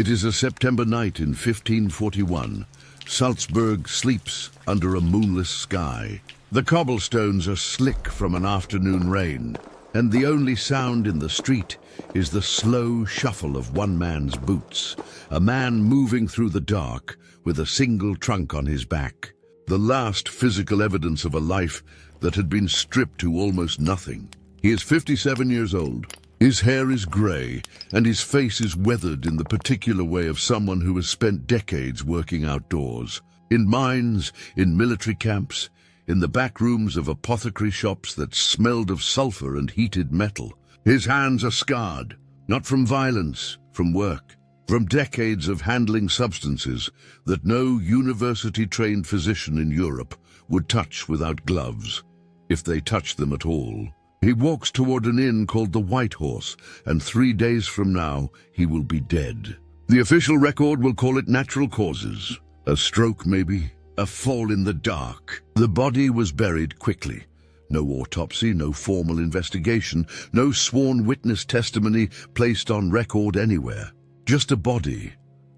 It is a September night in 1541. Salzburg sleeps under a moonless sky. The cobblestones are slick from an afternoon rain, and the only sound in the street is the slow shuffle of one man's boots, a man moving through the dark with a single trunk on his back, the last physical evidence of a life that had been stripped to almost nothing. He is 57 years old. His hair is grey, and his face is weathered in the particular way of someone who has spent decades working outdoors, in mines, in military camps, in the back rooms of apothecary shops that smelled of sulfur and heated metal. His hands are scarred, not from violence, from work, from decades of handling substances that no university-trained physician in Europe would touch without gloves, if they touched them at all. He walks toward an inn called the White Horse, and 3 days from now he will be dead. The official record will call it natural causes. A stroke, maybe. A fall in the dark. The body was buried quickly. No autopsy, no formal investigation, no sworn witness testimony placed on record anywhere. Just a body,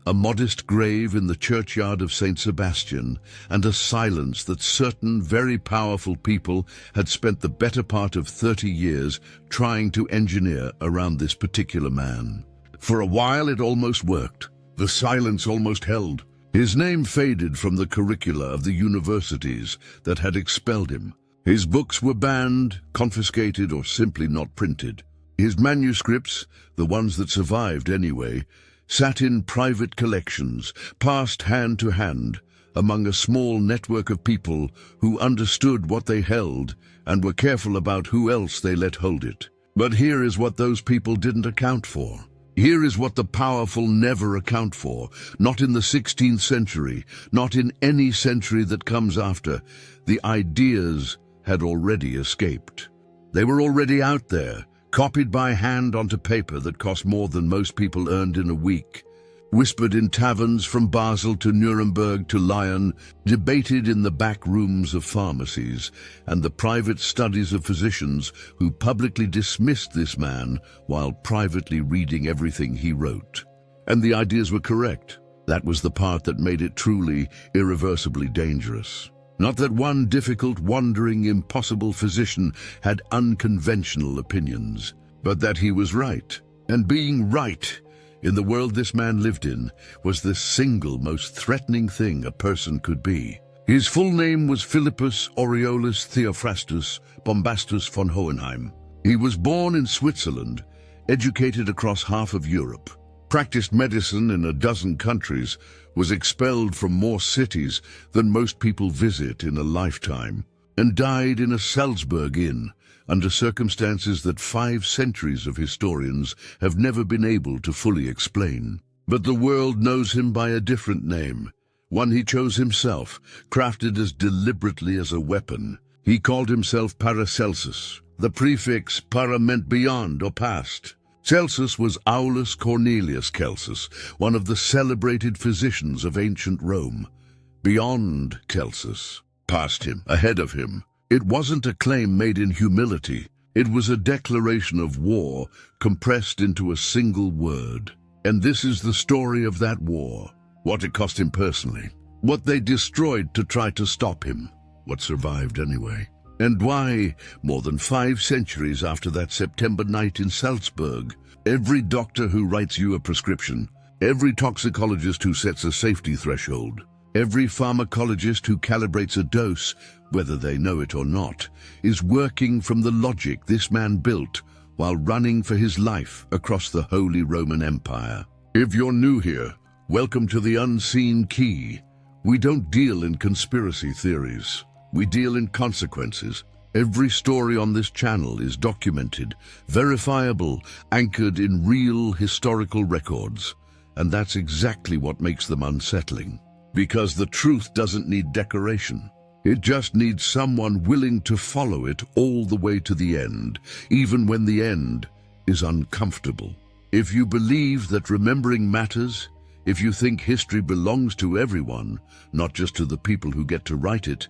a modest grave in the churchyard of St. Sebastian, and a silence that certain very powerful people had spent the better part of 30 years trying to engineer around this particular man. For a while it almost worked. The silence almost held. His name faded from the curricula of the universities that had expelled him. His books were banned, confiscated, or simply not printed. His manuscripts, the ones that survived anyway, sat in private collections, passed hand to hand, among a small network of people who understood what they held and were careful about who else they let hold it. But here is what those people didn't account for. Here is what the powerful never account for, not in the 16th century, not in any century that comes after. The ideas had already escaped. They were already out there, copied by hand onto paper that cost more than most people earned in a week, whispered in taverns from Basel to Nuremberg to Lyon, debated in the back rooms of pharmacies and the private studies of physicians who publicly dismissed this man while privately reading everything he wrote. And the ideas were correct. That was the part that made it truly, irreversibly dangerous. Not that one difficult, wandering, impossible physician had unconventional opinions, but that he was right. And being right, in the world this man lived in, was the single most threatening thing a person could be. His full name was Philippus Aureolus Theophrastus Bombastus von Hohenheim. He was born in Switzerland, educated across half of Europe, practiced medicine in a dozen countries, was expelled from more cities than most people visit in a lifetime, and died in a Salzburg inn under circumstances that 5 centuries of historians have never been able to fully explain. But the world knows him by a different name, one he chose himself, crafted as deliberately as a weapon. He called himself Paracelsus. The prefix para meant beyond or past. Celsus was Aulus Cornelius Celsus, one of the celebrated physicians of ancient Rome. Beyond Celsus, past him, ahead of him. It wasn't a claim made in humility. It was a declaration of war compressed into a single word. And this is the story of that war. What it cost him personally. What they destroyed to try to stop him. What survived anyway. And why, more than 5 centuries after that September night in Salzburg, every doctor who writes you a prescription, every toxicologist who sets a safety threshold, every pharmacologist who calibrates a dose, whether they know it or not, is working from the logic this man built while running for his life across the Holy Roman Empire. If you're new here, welcome to the Unseen Key. We don't deal in conspiracy theories. We deal in consequences. Every story on this channel is documented, verifiable, anchored in real historical records. And that's exactly what makes them unsettling. Because the truth doesn't need decoration. It just needs someone willing to follow it all the way to the end, even when the end is uncomfortable. If you believe that remembering matters, if you think history belongs to everyone, not just to the people who get to write it,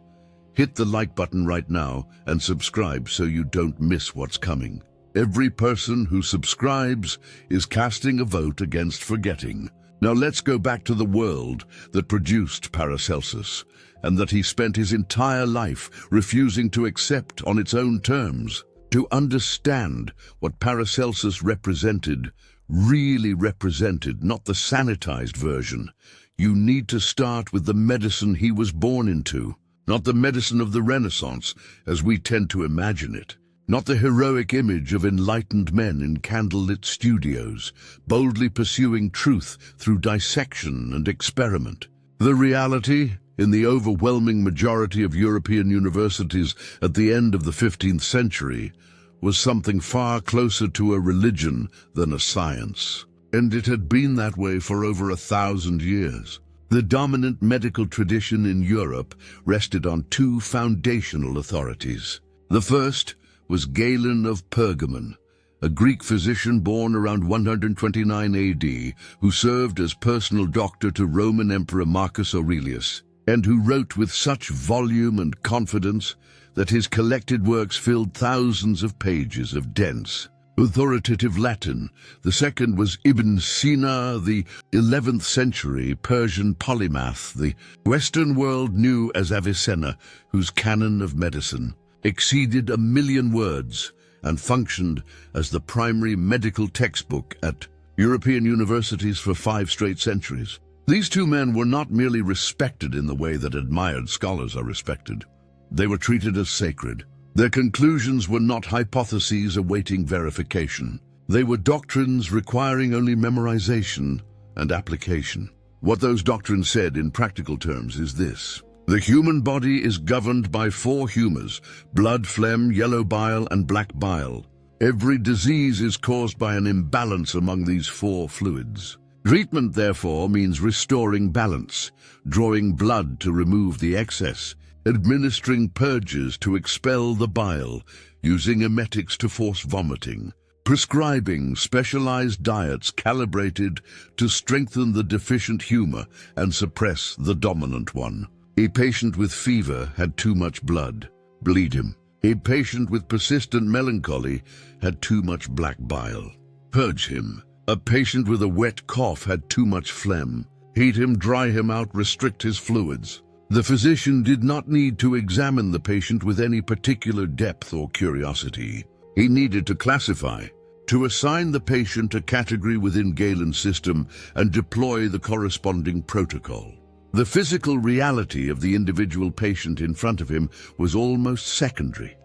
hit the like button right now and subscribe so you don't miss what's coming. Every person who subscribes is casting a vote against forgetting. Now let's go back to the world that produced Paracelsus, and that he spent his entire life refusing to accept on its own terms. To understand what Paracelsus really represented, not the sanitized version, you need to start with the medicine he was born into, not the medicine of the Renaissance as we tend to imagine it, not the heroic image of enlightened men in candlelit studios, boldly pursuing truth through dissection and experiment. The reality, in the overwhelming majority of European universities at the end of the 15th century, was something far closer to a religion than a science. And it had been that way for over 1,000 years. The dominant medical tradition in Europe rested on two foundational authorities. The first was Galen of Pergamon, a Greek physician born around 129 AD, who served as personal doctor to Roman Emperor Marcus Aurelius, and who wrote with such volume and confidence that his collected works filled thousands of pages of dense, authoritative Latin. The second was Ibn Sina, the 11th century Persian polymath the Western world knew as Avicenna, whose canon of medicine exceeded 1 million words and functioned as the primary medical textbook at European universities for 5 straight centuries. These two men were not merely respected in the way that admired scholars are respected. They were treated as sacred. Their conclusions were not hypotheses awaiting verification. They were doctrines requiring only memorization and application. What those doctrines said in practical terms is this: the human body is governed by 4 humors: blood, phlegm, yellow bile, and black bile. Every disease is caused by an imbalance among these 4 fluids. Treatment, therefore, means restoring balance, drawing blood to remove the excess, administering purges to expel the bile, using emetics to force vomiting, prescribing specialized diets calibrated to strengthen the deficient humor and suppress the dominant one. A patient with fever had too much blood, bleed him. A patient with persistent melancholy had too much black bile, purge him. A patient with a wet cough had too much phlegm, heat him, dry him out, restrict his fluids. The physician did not need to examine the patient with any particular depth or curiosity. He needed to classify, to assign the patient a category within Galen's system and deploy the corresponding protocol. The physical reality of the individual patient in front of him was almost secondary.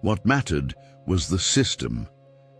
What mattered was the system,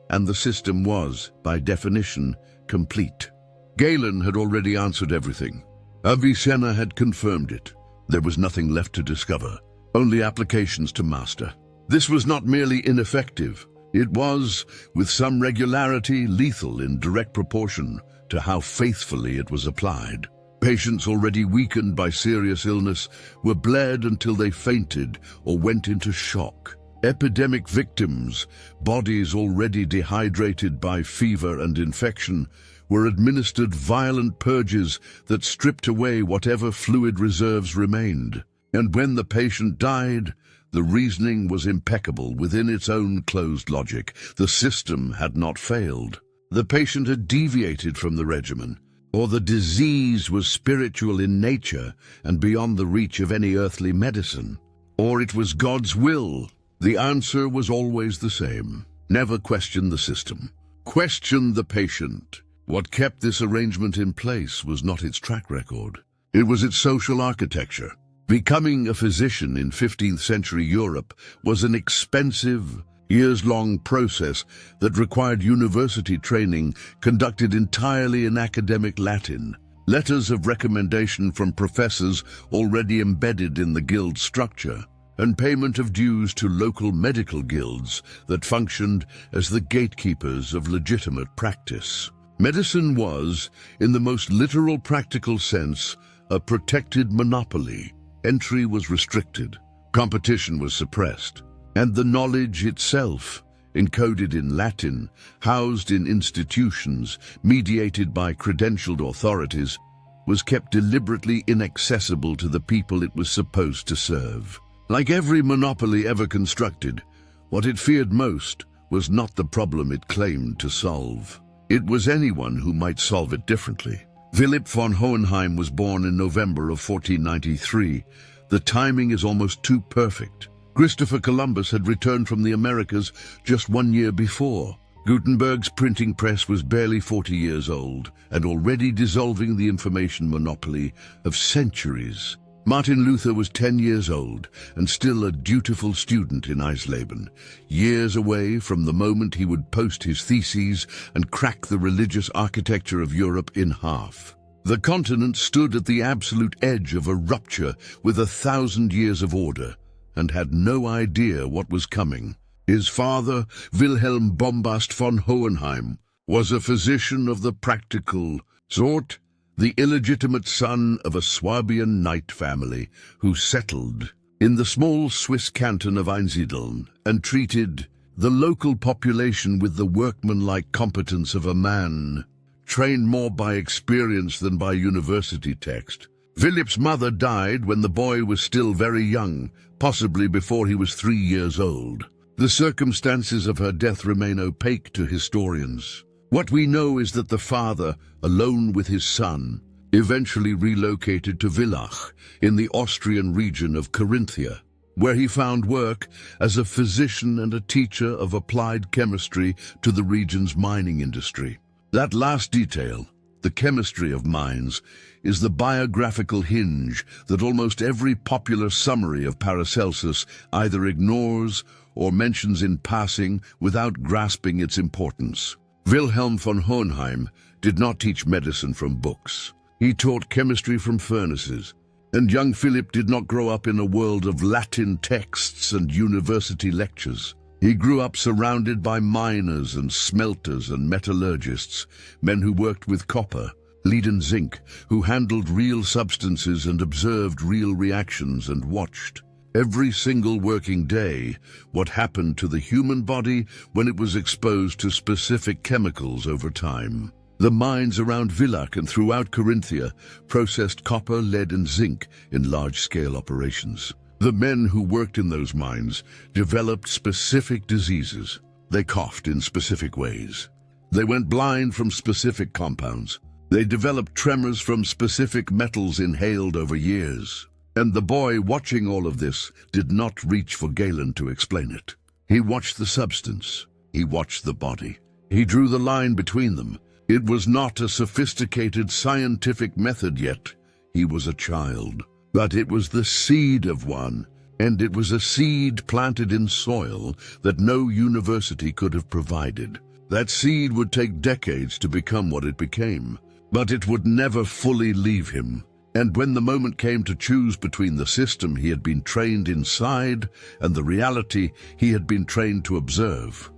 and the system was, by definition, complete. Galen had already answered everything. Avicenna had confirmed it. There was nothing left to discover, only applications to master. This was not merely ineffective. It was, with some regularity, lethal in direct proportion to how faithfully it was applied. Patients already weakened by serious illness were bled until they fainted or went into shock. Epidemic victims, bodies already dehydrated by fever and infection, were administered violent purges that stripped away whatever fluid reserves remained. And when the patient died, the reasoning was impeccable within its own closed logic. The system had not failed. The patient had deviated from the regimen, or the disease was spiritual in nature and beyond the reach of any earthly medicine, or it was God's will. The answer was always the same. Never question the system. Question the patient. What kept this arrangement in place was not its track record. It was its social architecture. Becoming a physician in 15th century Europe was an expensive, years-long process that required university training conducted entirely in academic Latin. Letters of recommendation from professors already embedded in the guild structure, and payment of dues to local medical guilds that functioned as the gatekeepers of legitimate practice. Medicine was, in the most literal practical sense, a protected monopoly. Entry was restricted, competition was suppressed, and the knowledge itself, encoded in Latin, housed in institutions, mediated by credentialed authorities, was kept deliberately inaccessible to the people it was supposed to serve. Like every monopoly ever constructed, what it feared most was not the problem it claimed to solve. It was anyone who might solve it differently. Philipp von Hohenheim was born in November of 1493. The timing is almost too perfect. Christopher Columbus had returned from the Americas just 1 year before. Gutenberg's printing press was barely 40 years old and already dissolving the information monopoly of centuries. Martin Luther was 10 years old and still a dutiful student in Eisleben, years away from the moment he would post his theses and crack the religious architecture of Europe in half. The continent stood at the absolute edge of a rupture with 1,000 years of order and had no idea what was coming. His father, Wilhelm Bombast von Hohenheim, was a physician of the practical sort, the illegitimate son of a Swabian knight family who settled in the small Swiss canton of Einsiedeln and treated the local population with the workmanlike competence of a man trained more by experience than by university text. Philipp's mother died when the boy was still very young, possibly before he was 3 years old. The circumstances of her death remain opaque to historians. What we know is that the father, alone with his son, eventually relocated to Villach in the Austrian region of Carinthia, where he found work as a physician and a teacher of applied chemistry to the region's mining industry. That last detail, the chemistry of mines, is the biographical hinge that almost every popular summary of Paracelsus either ignores or mentions in passing without grasping its importance. Wilhelm von Hohenheim did not teach medicine from books. He taught chemistry from furnaces, and young Philip did not grow up in a world of Latin texts and university lectures. He grew up surrounded by miners and smelters and metallurgists, men who worked with copper, lead and zinc, who handled real substances and observed real reactions and watched every single working day what happened to the human body when it was exposed to specific chemicals over time. The mines around Villach and throughout Carinthia processed copper, lead and zinc in large-scale operations. The men who worked in those mines developed specific diseases. They coughed in specific ways. They went blind from specific compounds. They developed tremors from specific metals inhaled over years. And the boy watching all of this did not reach for Galen to explain it. He watched the substance. He watched the body. He drew the line between them. It was not a sophisticated scientific method yet. He was a child. But it was the seed of one, and it was a seed planted in soil that no university could have provided. That seed would take decades to become what it became, but it would never fully leave him. And when the moment came to choose between the system he had been trained inside and the reality he had been trained to observe,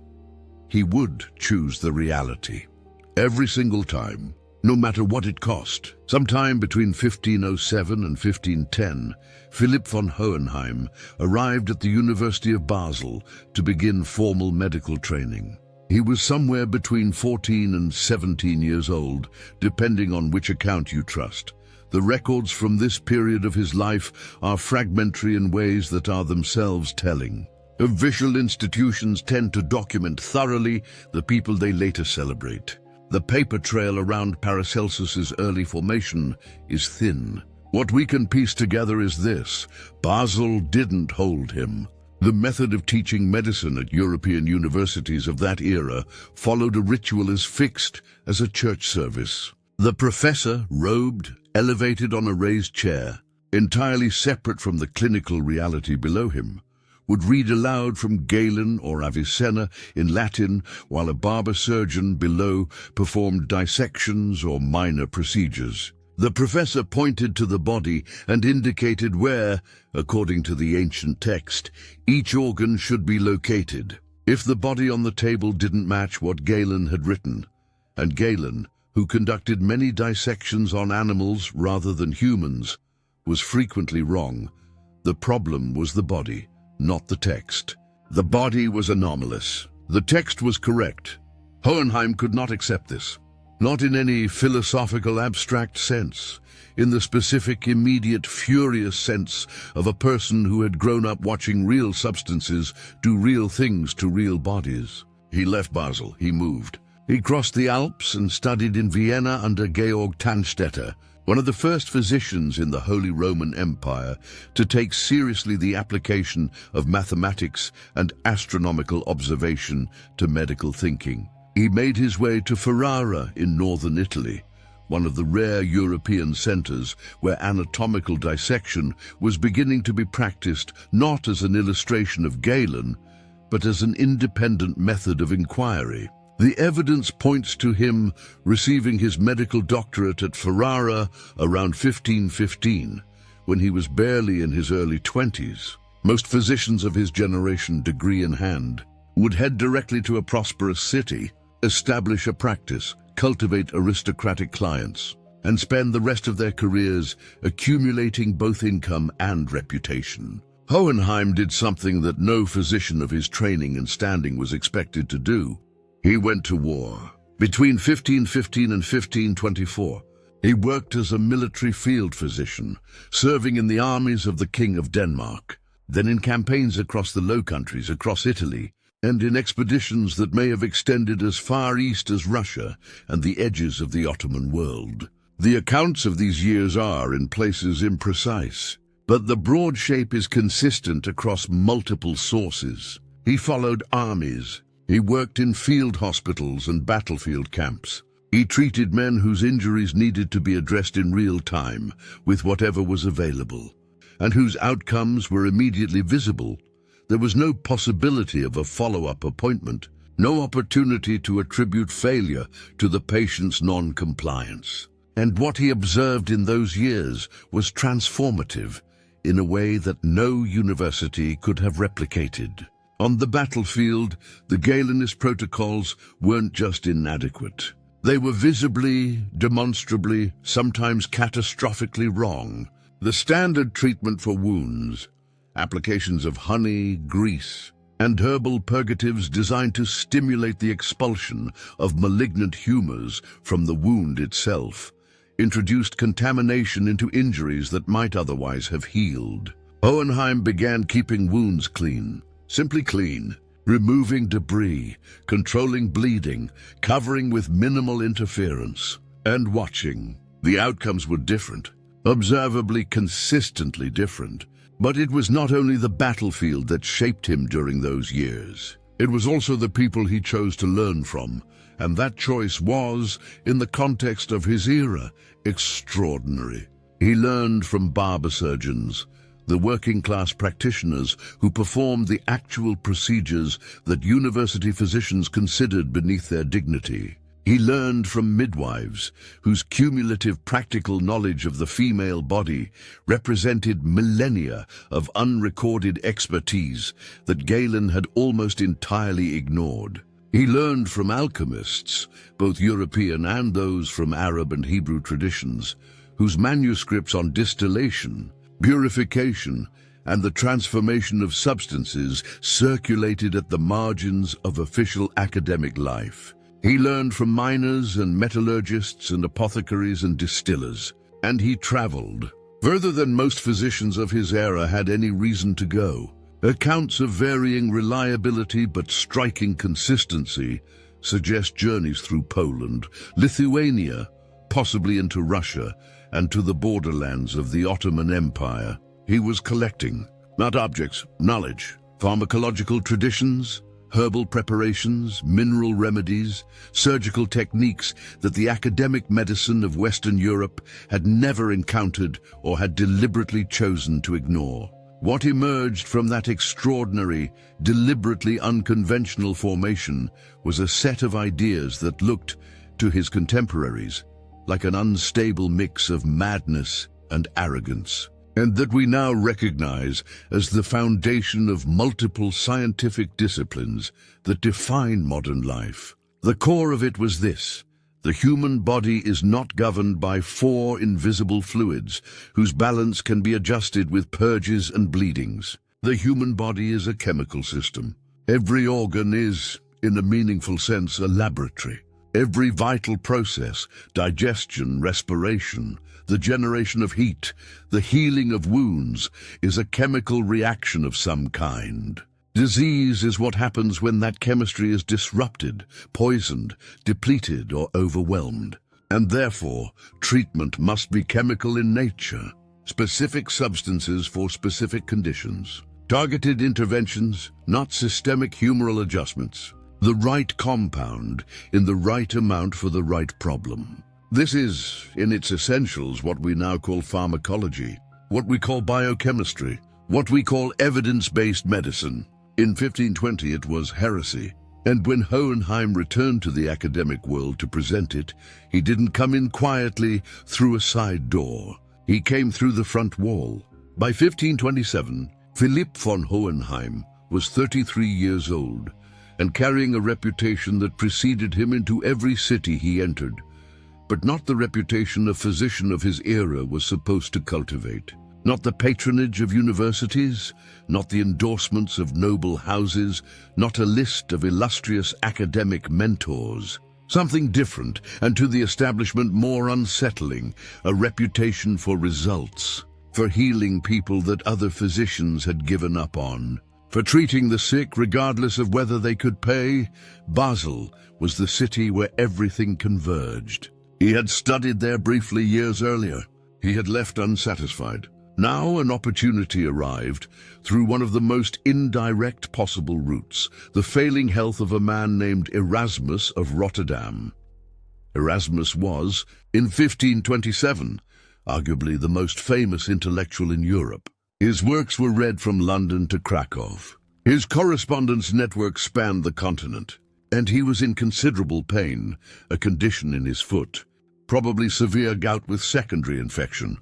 he would choose the reality. Every single time, no matter what it cost. Sometime between 1507 and 1510, Philipp von Hohenheim arrived at the University of Basel to begin formal medical training. He was somewhere between 14 and 17 years old, depending on which account you trust. The records from this period of his life are fragmentary in ways that are themselves telling. Official institutions tend to document thoroughly the people they later celebrate. The paper trail around Paracelsus's early formation is thin. What we can piece together is this: Basel didn't hold him. The method of teaching medicine at European universities of that era followed a ritual as fixed as a church service. The professor, robed, elevated on a raised chair, entirely separate from the clinical reality below him, would read aloud from Galen or Avicenna in Latin, while a barber surgeon below performed dissections or minor procedures. The professor pointed to the body and indicated where, according to the ancient text, each organ should be located. If the body on the table didn't match what Galen had written, and Galen, who conducted many dissections on animals rather than humans, was frequently wrong, the problem was the body, not the text. The body was anomalous. The text was correct. Hohenheim could not accept this. Not in any philosophical abstract sense, in the specific, immediate, furious sense of a person who had grown up watching real substances do real things to real bodies. He left Basel. He moved. He crossed the Alps and studied in Vienna under Georg Tannstetter, one of the first physicians in the Holy Roman Empire to take seriously the application of mathematics and astronomical observation to medical thinking. He made his way to Ferrara in northern Italy, one of the rare European centers where anatomical dissection was beginning to be practiced not as an illustration of Galen, but as an independent method of inquiry. The evidence points to him receiving his medical doctorate at Ferrara around 1515, when he was barely in his early 20s. Most physicians of his generation, degree in hand, would head directly to a prosperous city, establish a practice, cultivate aristocratic clients, and spend the rest of their careers accumulating both income and reputation. Hohenheim did something that no physician of his training and standing was expected to do. He went to war. Between 1515 and 1524, he worked as a military field physician, serving in the armies of the King of Denmark, then in campaigns across the Low Countries, across Italy, and in expeditions that may have extended as far east as Russia and the edges of the Ottoman world. The accounts of these years are, in places, imprecise, but the broad shape is consistent across multiple sources. He followed armies. He worked in field hospitals and battlefield camps. He treated men whose injuries needed to be addressed in real time with whatever was available, and whose outcomes were immediately visible. There was no possibility of a follow-up appointment, no opportunity to attribute failure to the patient's non-compliance. And what he observed in those years was transformative in a way that no university could have replicated. On the battlefield, the Galenist protocols weren't just inadequate. They were visibly, demonstrably, sometimes catastrophically wrong. The standard treatment for wounds, applications of honey, grease, and herbal purgatives designed to stimulate the expulsion of malignant humors from the wound itself, introduced contamination into injuries that might otherwise have healed. Hohenheim began keeping wounds clean. Simply clean, removing debris, controlling bleeding, covering with minimal interference, and watching. The outcomes were different, observably consistently different. But it was not only the battlefield that shaped him during those years. It was also the people he chose to learn from, and that choice was, in the context of his era, extraordinary. He learned from barber surgeons, the working-class practitioners who performed the actual procedures that university physicians considered beneath their dignity. He learned from midwives, whose cumulative practical knowledge of the female body represented millennia of unrecorded expertise that Galen had almost entirely ignored. He learned from alchemists, both European and those from Arab and Hebrew traditions, whose manuscripts on distillation, purification, and the transformation of substances circulated at the margins of official academic life. He learned from miners and metallurgists and apothecaries and distillers, and he traveled further than most physicians of his era had any reason to go. Accounts of varying reliability but striking consistency suggest journeys through Poland, Lithuania, possibly into Russia, and to the borderlands of the Ottoman Empire. He was collecting, not objects, knowledge, pharmacological traditions, herbal preparations, mineral remedies, surgical techniques that the academic medicine of Western Europe had never encountered or had deliberately chosen to ignore. What emerged from that extraordinary, deliberately unconventional formation was a set of ideas that looked, to his contemporaries, like an unstable mix of madness and arrogance, and that we now recognize as the foundation of multiple scientific disciplines that define modern life. The core of it was this: the human body is not governed by 4 invisible fluids whose balance can be adjusted with purges and bleedings. The human body is a chemical system. Every organ is, in a meaningful sense, a laboratory. Every vital process, digestion, respiration, the generation of heat, the healing of wounds, is a chemical reaction of some kind. Disease is what happens when that chemistry is disrupted, poisoned, depleted, or overwhelmed. And therefore, treatment must be chemical in nature. Specific substances for specific conditions. Targeted interventions, not systemic humoral adjustments. The right compound in the right amount for the right problem. This is, in its essentials, what we now call pharmacology, what we call biochemistry, what we call evidence-based medicine. In 1520 it was heresy, and when Hohenheim returned to the academic world to present it, he didn't come in quietly through a side door. He came through the front wall. By 1527, Philipp von Hohenheim was 33 years old and carrying a reputation that preceded him into every city he entered, but not the reputation a physician of his era was supposed to cultivate. Not the patronage of universities, not the endorsements of noble houses, not a list of illustrious academic mentors. Something different, and to the establishment more unsettling, a reputation for results, for healing people that other physicians had given up on, for treating the sick regardless of whether they could pay. Basel was the city where everything converged. He had studied there briefly years earlier. He had left unsatisfied. Now an opportunity arrived through one of the most indirect possible routes, the failing health of a man named Erasmus of Rotterdam. Erasmus was, in 1527, arguably the most famous intellectual in Europe. His works were read from London to Krakow. His correspondence network spanned the continent, and he was in considerable pain, a condition in his foot, probably severe gout with secondary infection,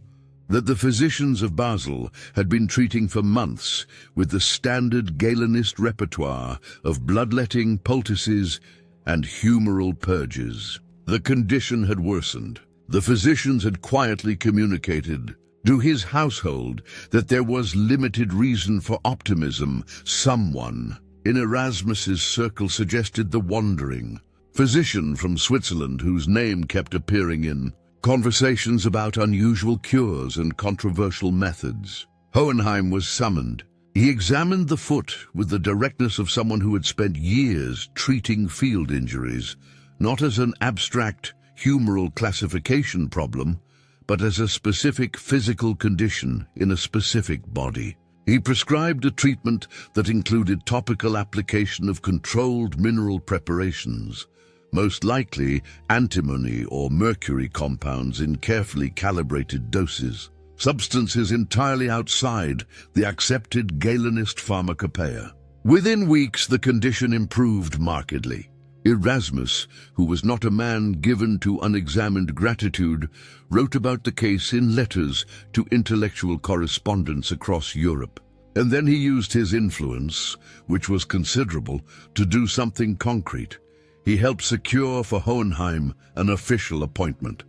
that the physicians of Basel had been treating for months with the standard Galenist repertoire of bloodletting poultices and humoral purges. The condition had worsened. The physicians had quietly communicated to his household that there was limited reason for optimism. Someone in Erasmus's circle suggested the wandering physician from Switzerland whose name kept appearing in conversations about unusual cures and controversial methods. Hohenheim was summoned. He examined the foot with the directness of someone who had spent years treating field injuries, not as an abstract humoral classification problem, but as a specific physical condition in a specific body. He prescribed a treatment that included topical application of controlled mineral preparations, most likely antimony or mercury compounds in carefully calibrated doses, substances entirely outside the accepted Galenist pharmacopoeia. Within weeks, the condition improved markedly. Erasmus, who was not a man given to unexamined gratitude, wrote about the case in letters to intellectual correspondents across Europe. And then he used his influence, which was considerable, to do something concrete. He helped secure for Hohenheim an official appointment.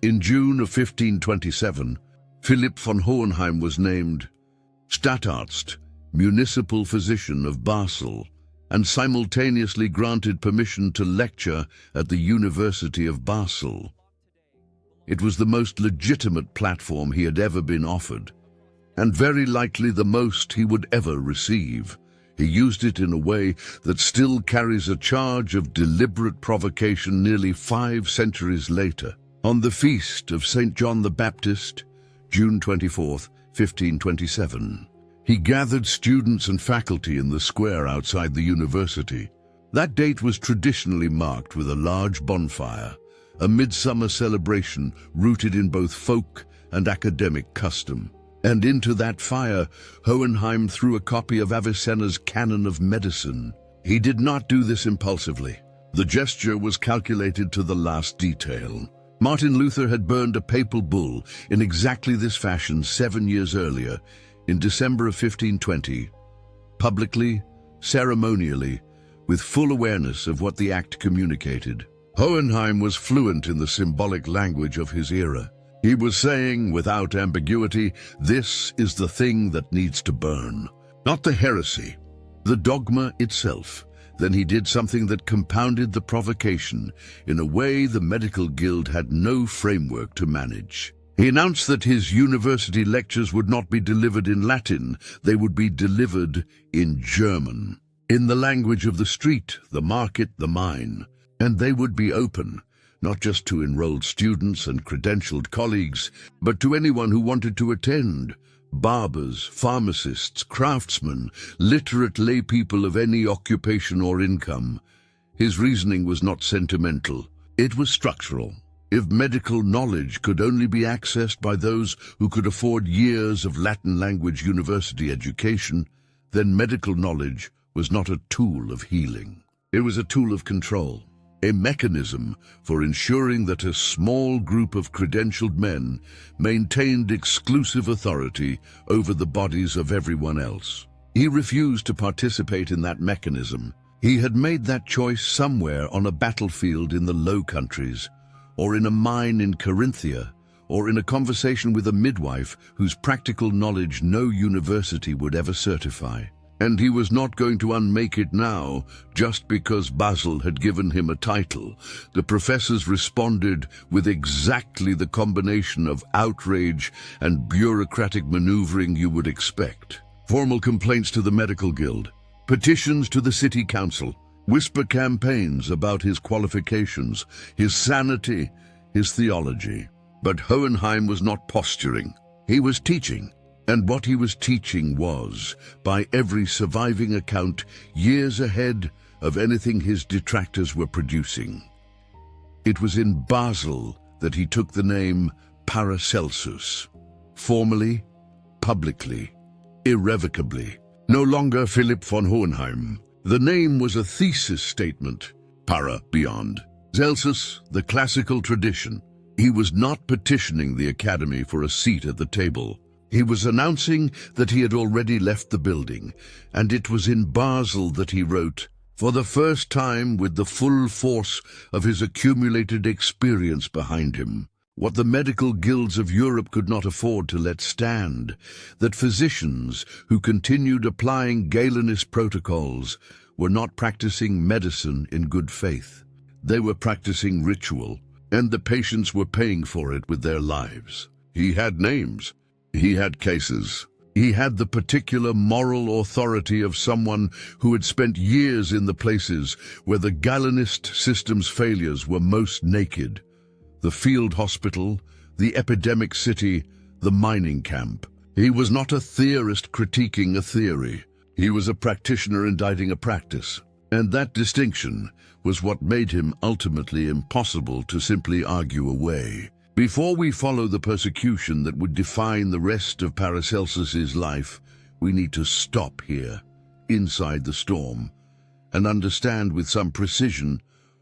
In June of 1527, Philipp von Hohenheim was named Stadtarzt, municipal physician of Basel, and simultaneously granted permission to lecture at the University of Basel. It was the most legitimate platform he had ever been offered, and very likely the most he would ever receive. He used it in a way that still carries a charge of deliberate provocation nearly 5 centuries later. On the feast of St. John the Baptist, June 24, 1527, he gathered students and faculty in the square outside the university. That date was traditionally marked with a large bonfire, a midsummer celebration rooted in both folk and academic custom. And into that fire, Hohenheim threw a copy of Avicenna's Canon of Medicine. He did not do this impulsively. The gesture was calculated to the last detail. Martin Luther had burned a papal bull in exactly this fashion 7 years earlier, in December of 1520, publicly, ceremonially, with full awareness of what the act communicated. Hohenheim was fluent in the symbolic language of his era. He was saying, without ambiguity, this is the thing that needs to burn, not the heresy, the dogma itself. Then he did something that compounded the provocation in a way the medical guild had no framework to manage. He announced that his university lectures would not be delivered in Latin, they would be delivered in German, in the language of the street, the market, the mine, and they would be open, not just to enrolled students and credentialed colleagues, but to anyone who wanted to attend. Barbers, pharmacists, craftsmen, literate lay people of any occupation or income. His reasoning was not sentimental, it was structural. If medical knowledge could only be accessed by those who could afford years of Latin language university education, then medical knowledge was not a tool of healing. It was a tool of control, a mechanism for ensuring that a small group of credentialed men maintained exclusive authority over the bodies of everyone else. He refused to participate in that mechanism. He had made that choice somewhere on a battlefield in the Low Countries, or in a mine in Carinthia, or in a conversation with a midwife whose practical knowledge no university would ever certify. And he was not going to unmake it now, just because Basel had given him a title. The professors responded with exactly the combination of outrage and bureaucratic maneuvering you would expect. Formal complaints to the medical guild, petitions to the city council, whisper campaigns about his qualifications, his sanity, his theology. But Hohenheim was not posturing. He was teaching. And what he was teaching was, by every surviving account, years ahead of anything his detractors were producing. It was in Basel that he took the name Paracelsus, formally, publicly, irrevocably. No longer Philipp von Hohenheim. The name was a thesis statement, para, beyond. Celsus, the classical tradition. He was not petitioning the academy for a seat at the table. He was announcing that he had already left the building, and it was in Basel that he wrote, for the first time with the full force of his accumulated experience behind him, what the medical guilds of Europe could not afford to let stand, that physicians who continued applying Galenist protocols were not practicing medicine in good faith. They were practicing ritual, and the patients were paying for it with their lives. He had names. He had cases. He had the particular moral authority of someone who had spent years in the places where the Galenist system's failures were most naked. The field hospital, the epidemic city, the mining camp. He was not a theorist critiquing a theory. He was a practitioner indicting a practice. And that distinction was what made him ultimately impossible to simply argue away. Before we follow the persecution that would define the rest of Paracelsus's life, we need to stop here, inside the storm, and understand with some precision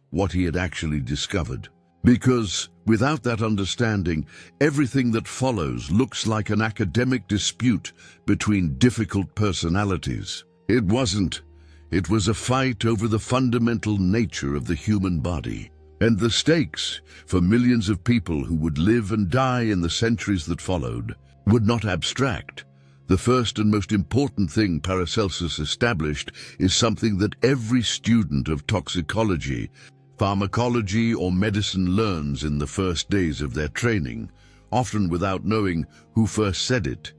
what he had actually discovered. Because without that understanding, everything that follows looks like an academic dispute between difficult personalities. It wasn't. It was a fight over the fundamental nature of the human body. And the stakes for millions of people who would live and die in the centuries that followed were not abstract. The first and most important thing Paracelsus established is something that every student of toxicology, pharmacology, or medicine learns in the first days of their training, often without knowing who first said it,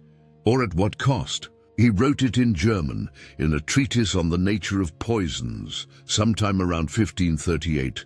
or at what cost. He wrote it in German, in a treatise on the nature of poisons, sometime around 1538.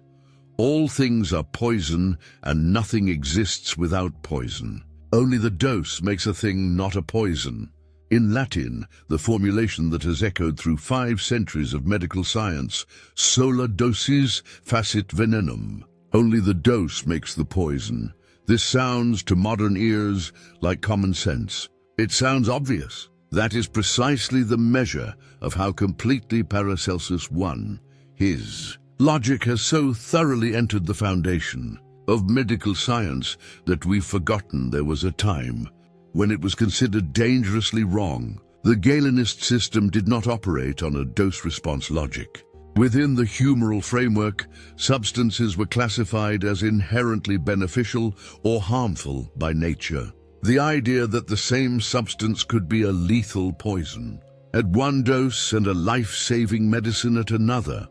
All things are poison, and nothing exists without poison. Only the dose makes a thing not a poison. In Latin, the formulation that has echoed through 5 centuries of medical science, sola dosis facit venenum. Only the dose makes the poison. This sounds, to modern ears, like common sense. It sounds obvious. That is precisely the measure of how completely Paracelsus won. His logic has so thoroughly entered the foundation of medical science that we've forgotten there was a time when it was considered dangerously wrong. The Galenist system did not operate on a dose-response logic. Within the humoral framework, substances were classified as inherently beneficial or harmful by nature. The idea that the same substance could be a lethal poison at one dose and a life-saving medicine at another,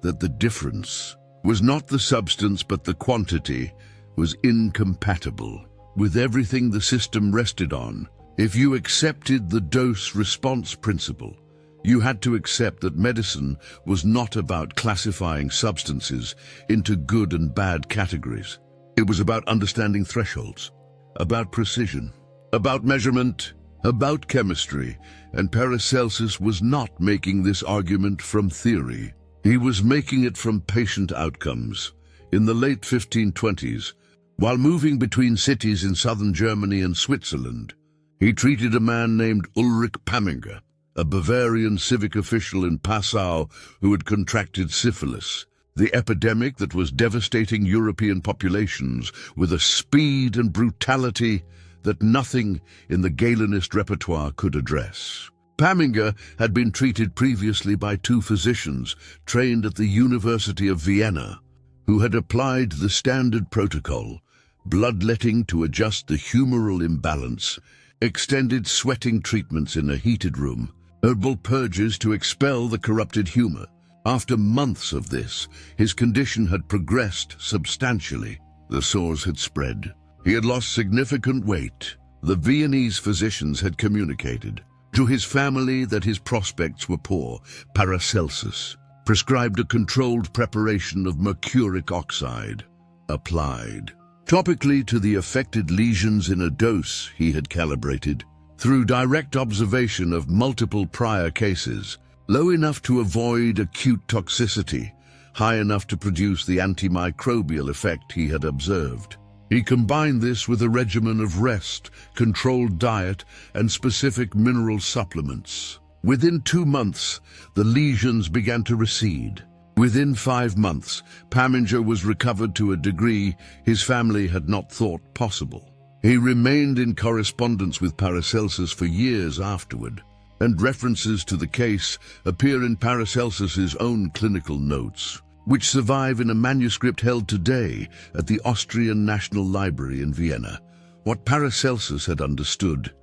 that the difference was not the substance but the quantity, was incompatible. with everything the system rested on. If you accepted the dose-response principle, you had to accept that medicine was not about classifying substances into good and bad categories. It was about understanding thresholds, about precision, about measurement, about chemistry, and Paracelsus was not making this argument from theory. He was making it from patient outcomes. In the late 1520s, while moving between cities in southern Germany and Switzerland, he treated a man named Ulrich Pamminger, a Bavarian civic official in Passau who had contracted syphilis, the epidemic that was devastating European populations with a speed and brutality that nothing in the Galenist repertoire could address. Pamminger had been treated previously by two physicians trained at the University of Vienna, who had applied the standard protocol: bloodletting to adjust the humoral imbalance, extended sweating treatments in a heated room, herbal purges to expel the corrupted humor. After months of this, his condition had progressed substantially. The sores had spread. He had lost significant weight. The Viennese physicians had communicated to his family that his prospects were poor. Paracelsus prescribed a controlled preparation of mercuric oxide, applied topically to the affected lesions in a dose he had calibrated through direct observation of multiple prior cases, low enough to avoid acute toxicity, high enough to produce the antimicrobial effect he had observed. He combined this with a regimen of rest, controlled diet, and specific mineral supplements. Within 2 months, the lesions began to recede. Within 5 months, Pamminger was recovered to a degree his family had not thought possible. He remained in correspondence with Paracelsus for years afterward, and references to the case appear in Paracelsus's own clinical notes, which survive in a manuscript held today at the Austrian National Library in Vienna. What Paracelsus had understood,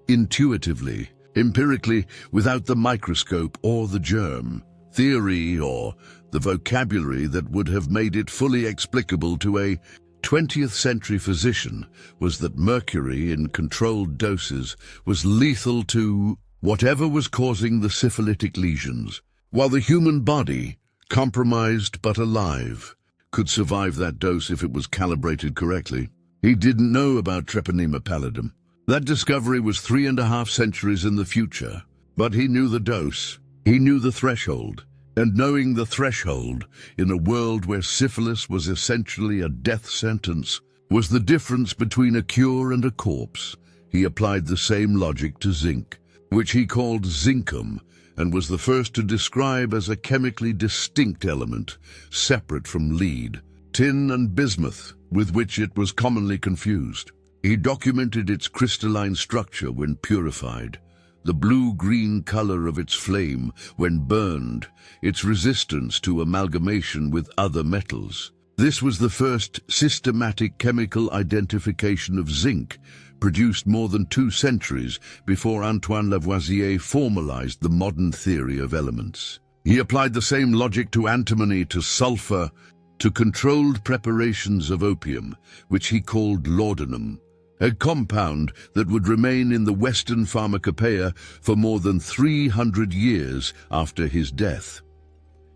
intuitively, empirically, without the microscope or the germ, theory or the vocabulary that would have made it fully explicable to a 20th century physician, was that mercury in controlled doses was lethal to whatever was causing the syphilitic lesions, while the human body, compromised but alive, could survive that dose if it was calibrated correctly. He didn't know about Treponema pallidum. That discovery was 3.5 centuries in the future, but he knew the dose, he knew the threshold, and knowing the threshold in a world where syphilis was essentially a death sentence was the difference between a cure and a corpse. He applied the same logic to zinc, which he called zinkum, and was the first to describe as a chemically distinct element, separate from lead, tin and bismuth, with which it was commonly confused. He documented its crystalline structure when purified, the blue-green color of its flame when burned, its resistance to amalgamation with other metals. This was the first systematic chemical identification of zinc, produced more than 2 centuries before Antoine Lavoisier formalized the modern theory of elements. He applied the same logic to antimony, to sulfur, to controlled preparations of opium, which he called laudanum, a compound that would remain in the Western pharmacopoeia for more than 300 years after his death.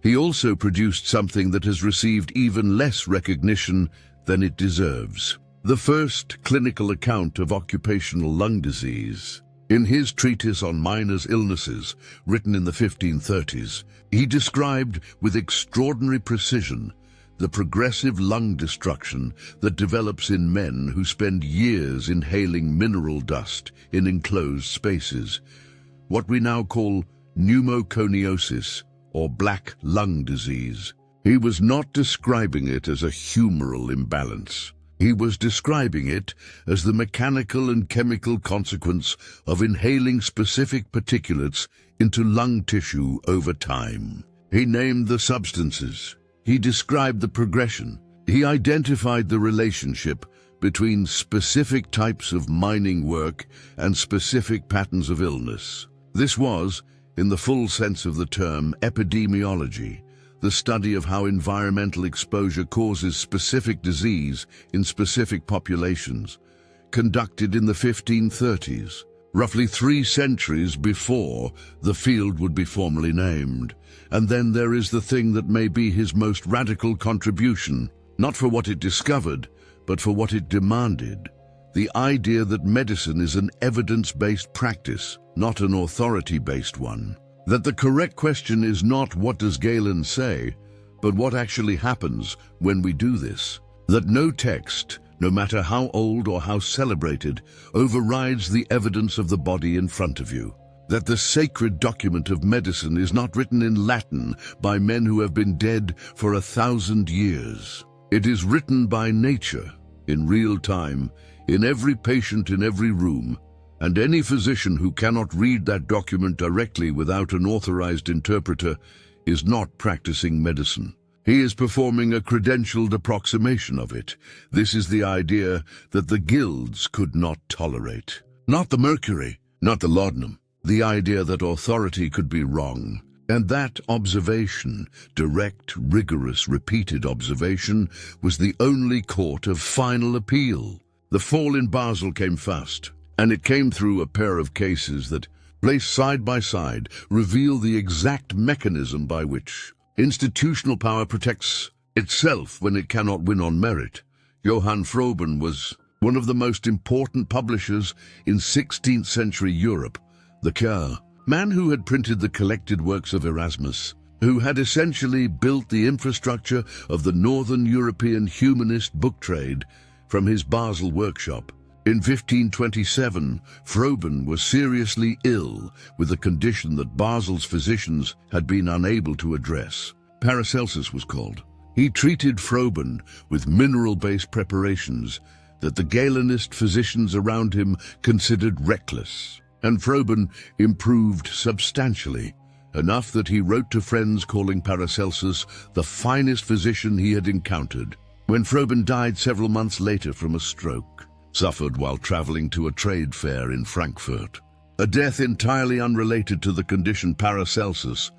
He also produced something that has received even less recognition than it deserves: the first clinical account of occupational lung disease. In his treatise on miners' illnesses, written in the 1530s, he described with extraordinary precision the progressive lung destruction that develops in men who spend years inhaling mineral dust in enclosed spaces, what we now call pneumoconiosis, or black lung disease. He was not describing it as a humoral imbalance. He was describing it as the mechanical and chemical consequence of inhaling specific particulates into lung tissue over time. He named the substances. He described the progression. He identified the relationship between specific types of mining work and specific patterns of illness. This was, in the full sense of the term, epidemiology, the study of how environmental exposure causes specific disease in specific populations. conducted in the 1530s, roughly 3 centuries before the field would be formally named. And then there is the thing that may be his most radical contribution, not for what it discovered, but for what it demanded. The idea that medicine is an evidence-based practice, not an authority-based one. That the correct question is not what does Galen say, but what actually happens when we do this. That no text, no matter how old or how celebrated, overrides the evidence of the body in front of you. That the sacred document of medicine is not written in Latin by men who have been dead for 1,000 years. It is written by nature, in real time, in every patient in every room, and any physician who cannot read that document directly without an authorized interpreter is not practicing medicine. He is performing a credentialed approximation of it. This is the idea that the guilds could not tolerate. Not the mercury, not the laudanum. The idea that authority could be wrong. And that observation, direct, rigorous, repeated observation, was the only court of final appeal. The fall in Basel came fast, and it came through a pair of cases that, placed side by side, reveal the exact mechanism by which institutional power protects itself when it cannot win on merit. Johann Froben was one of the most important publishers in 16th century Europe. The Cure, man who had printed the collected works of Erasmus, who had essentially built the infrastructure of the Northern European humanist book trade from his Basel workshop. In 1527, Froben was seriously ill with a condition that Basel's physicians had been unable to address. Paracelsus was called. He treated Froben with mineral-based preparations that the Galenist physicians around him considered reckless. And Froben improved substantially, enough that he wrote to friends calling Paracelsus the finest physician he had encountered. When Froben died several months later from a stroke, suffered while traveling to a trade fair in Frankfurt, a death entirely unrelated to the condition Paracelsus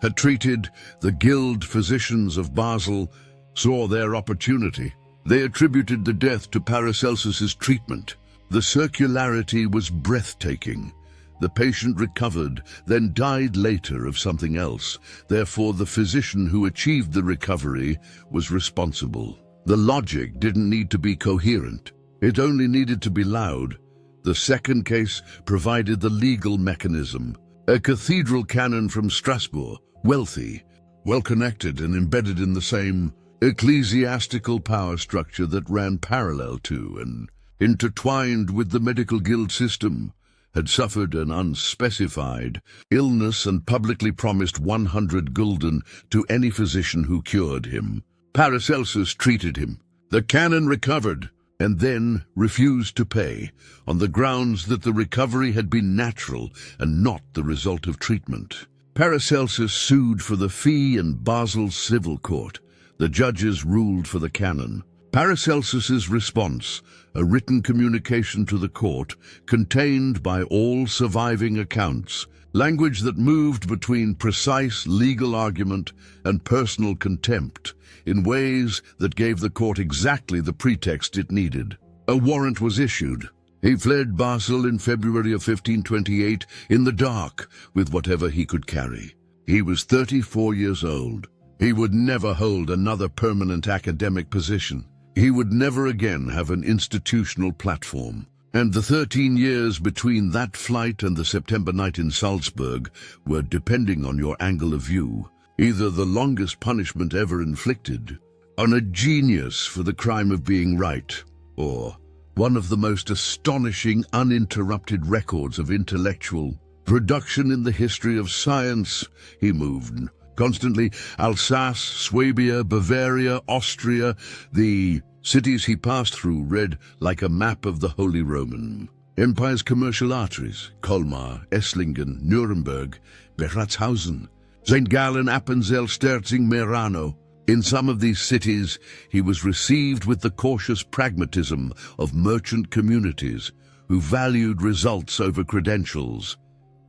had treated, the guild physicians of Basel saw their opportunity. They attributed the death to Paracelsus's treatment. The circularity was breathtaking. The patient recovered, then died later of something else. Therefore, the physician who achieved the recovery was responsible. The logic didn't need to be coherent. It only needed to be loud. The second case provided the legal mechanism. A cathedral canon from Strasbourg, wealthy, well-connected and embedded in the same ecclesiastical power structure that ran parallel to and intertwined with the medical guild system, had suffered an unspecified illness and publicly promised 100 gulden to any physician who cured him. Paracelsus treated him. The canon recovered and then refused to pay on the grounds that the recovery had been natural and not the result of treatment. Paracelsus sued for the fee in Basel's civil court. The judges ruled for the canon. Paracelsus's response, a written communication to the court, contained by all surviving accounts, language that moved between precise legal argument and personal contempt, in ways that gave the court exactly the pretext it needed. A warrant was issued. He fled Basel in February of 1528 in the dark with whatever he could carry. He was 34 years old. He would never hold another permanent academic position. He would never again have an institutional platform. And the 13 years between that flight and the September night in Salzburg were, depending on your angle of view, either the longest punishment ever inflicted on a genius for the crime of being right, or one of the most astonishing uninterrupted records of intellectual production in the history of science. He moved constantly. Alsace, Swabia, Bavaria, Austria, the cities he passed through read like a map of the Holy Roman Empire's commercial arteries: Colmar, Esslingen, Nuremberg, Beratshausen, St. Gallen, Appenzell, Sterzing, Merano. In some of these cities, he was received with the cautious pragmatism of merchant communities who valued results over credentials.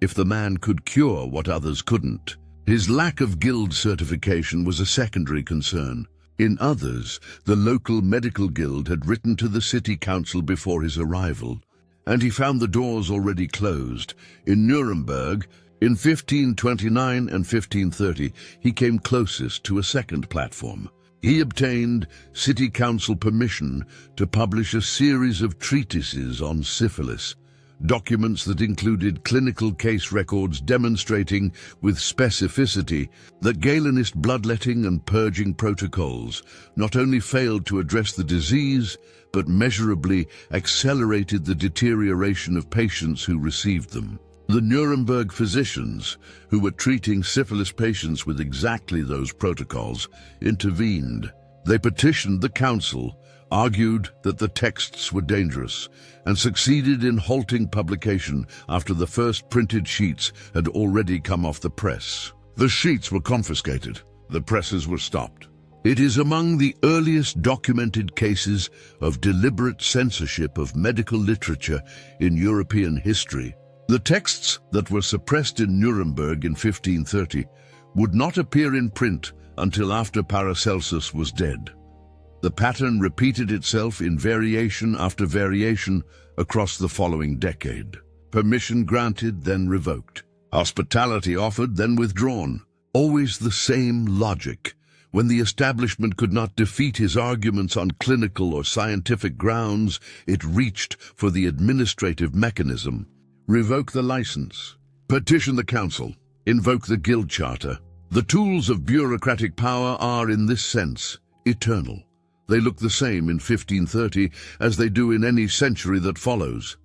If the man could cure what others couldn't, his lack of guild certification was a secondary concern. In others, the local medical guild had written to the city council before his arrival, and he found the doors already closed. In Nuremberg, in 1529 and 1530, he came closest to a second platform. He obtained city council permission to publish a series of treatises on syphilis, documents that included clinical case records demonstrating with specificity that Galenist bloodletting and purging protocols not only failed to address the disease, but measurably accelerated the deterioration of patients who received them. The Nuremberg physicians, who were treating syphilis patients with exactly those protocols, intervened. They petitioned the council, argued that the texts were dangerous, and succeeded in halting publication after the first printed sheets had already come off the press. The sheets were confiscated. The presses were stopped. It is among the earliest documented cases of deliberate censorship of medical literature in European history. The texts that were suppressed in Nuremberg in 1530 would not appear in print until after Paracelsus was dead. The pattern repeated itself in variation after variation across the following decade. Permission granted, then revoked. Hospitality offered, then withdrawn. Always the same logic. When the establishment could not defeat his arguments on clinical or scientific grounds, it reached for the administrative mechanism. Revoke the license. Petition the council. Invoke the guild charter. The tools of bureaucratic power are, in this sense, eternal. They look the same in 1530 as they do in any century that follows.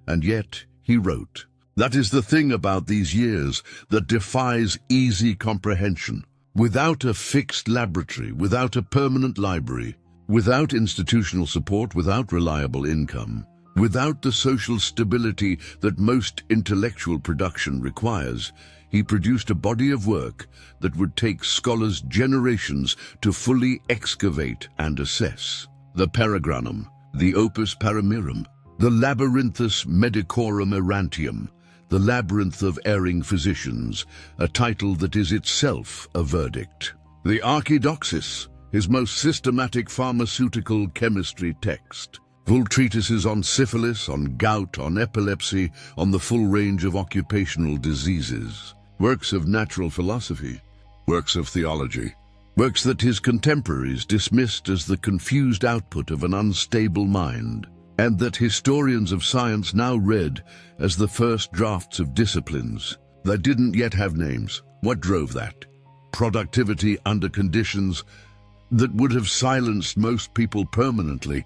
And yet, he wrote, that is the thing about these years that defies easy comprehension. Without a fixed laboratory, without a permanent library, without institutional support, without reliable income, without the social stability that most intellectual production requires, he produced a body of work that would take scholars generations to fully excavate and assess. The Paragranum, the Opus Paramirum, the Labyrinthus Medicorum Errantium, the Labyrinth of Erring Physicians, a title that is itself a verdict. The Archidoxis, his most systematic pharmaceutical chemistry text. Full treatises on syphilis, on gout, on epilepsy, on the full range of occupational diseases. Works of natural philosophy, works of theology, works that his contemporaries dismissed as the confused output of an unstable mind, and that historians of science now read as the first drafts of disciplines that didn't yet have names. What drove that? Productivity under conditions that would have silenced most people permanently.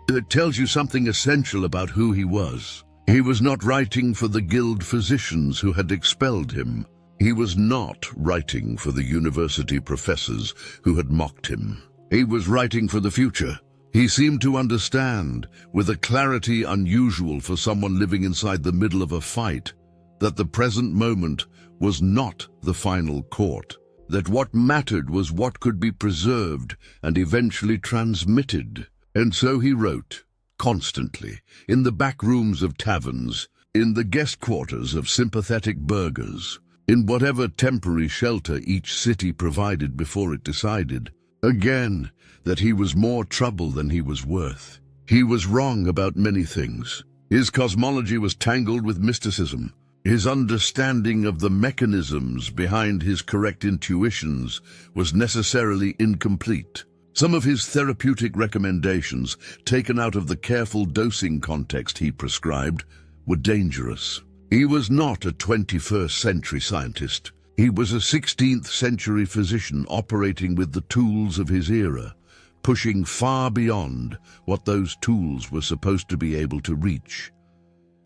It tells you something essential about who he was. He was not writing for the guild physicians who had expelled him. He was not writing for the university professors who had mocked him. He was writing for the future. He seemed to understand, with a clarity unusual for someone living inside the middle of a fight, that the present moment was not the final court, that what mattered was what could be preserved and eventually transmitted. And so he wrote, constantly, in the back rooms of taverns, in the guest quarters of sympathetic burghers, in whatever temporary shelter each city provided before it decided, again, that he was more trouble than he was worth. He was wrong about many things. His cosmology was tangled with mysticism. His understanding of the mechanisms behind his correct intuitions was necessarily incomplete. Some of his therapeutic recommendations, taken out of the careful dosing context he prescribed, were dangerous. He was not a 21st century scientist. He was a 16th century physician operating with the tools of his era, pushing far beyond what those tools were supposed to be able to reach,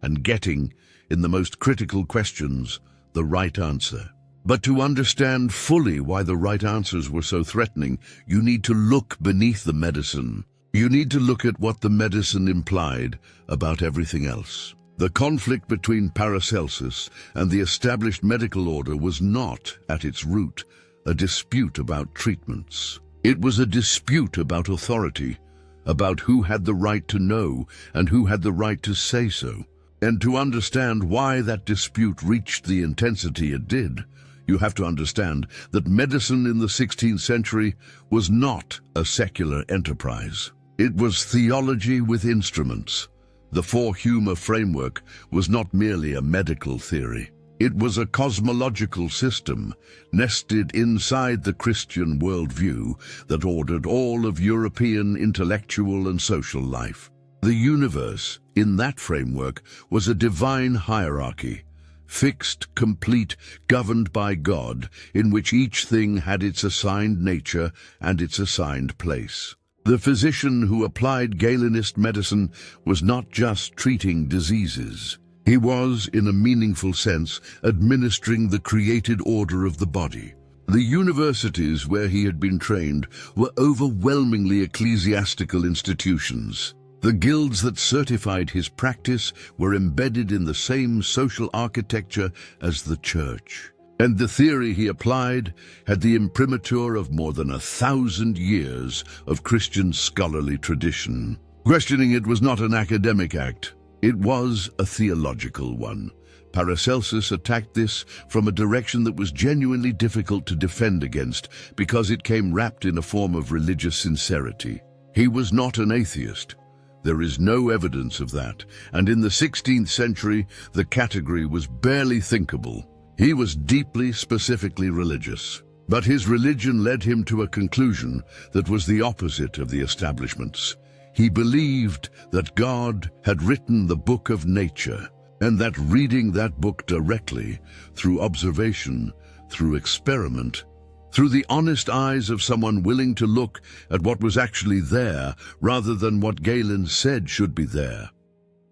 and getting, in the most critical questions, the right answer. But to understand fully why the right answers were so threatening, you need to look beneath the medicine. You need to look at what the medicine implied about everything else. The conflict between Paracelsus and the established medical order was not, at its root, a dispute about treatments. It was a dispute about authority, about who had the right to know and who had the right to say so. And to understand why that dispute reached the intensity it did, You have to understand that medicine in the 16th century was not a secular enterprise. It was theology with instruments. The four-humor framework was not merely a medical theory. It was a cosmological system nested inside the Christian worldview that ordered all of European intellectual and social life. The universe, in that framework, was a divine hierarchy, fixed, complete, governed by God, in which each thing had its assigned nature and its assigned place. The physician who applied Galenist medicine was not just treating diseases. He was, in a meaningful sense, administering the created order of the body. The universities where he had been trained were overwhelmingly ecclesiastical institutions. The guilds that certified his practice were embedded in the same social architecture as the church. And the theory he applied had the imprimatur of more than 1,000 years of Christian scholarly tradition. Questioning it was not an academic act. It was a theological one. Paracelsus attacked this from a direction that was genuinely difficult to defend against because it came wrapped in a form of religious sincerity. He was not an atheist. There is no evidence of that, and in the 16th century, the category was barely thinkable. He was deeply, specifically religious. But his religion led him to a conclusion that was the opposite of the establishment's. He believed that God had written the book of nature, and that reading that book directly, through observation, through experiment, through the honest eyes of someone willing to look at what was actually there rather than what Galen said should be there,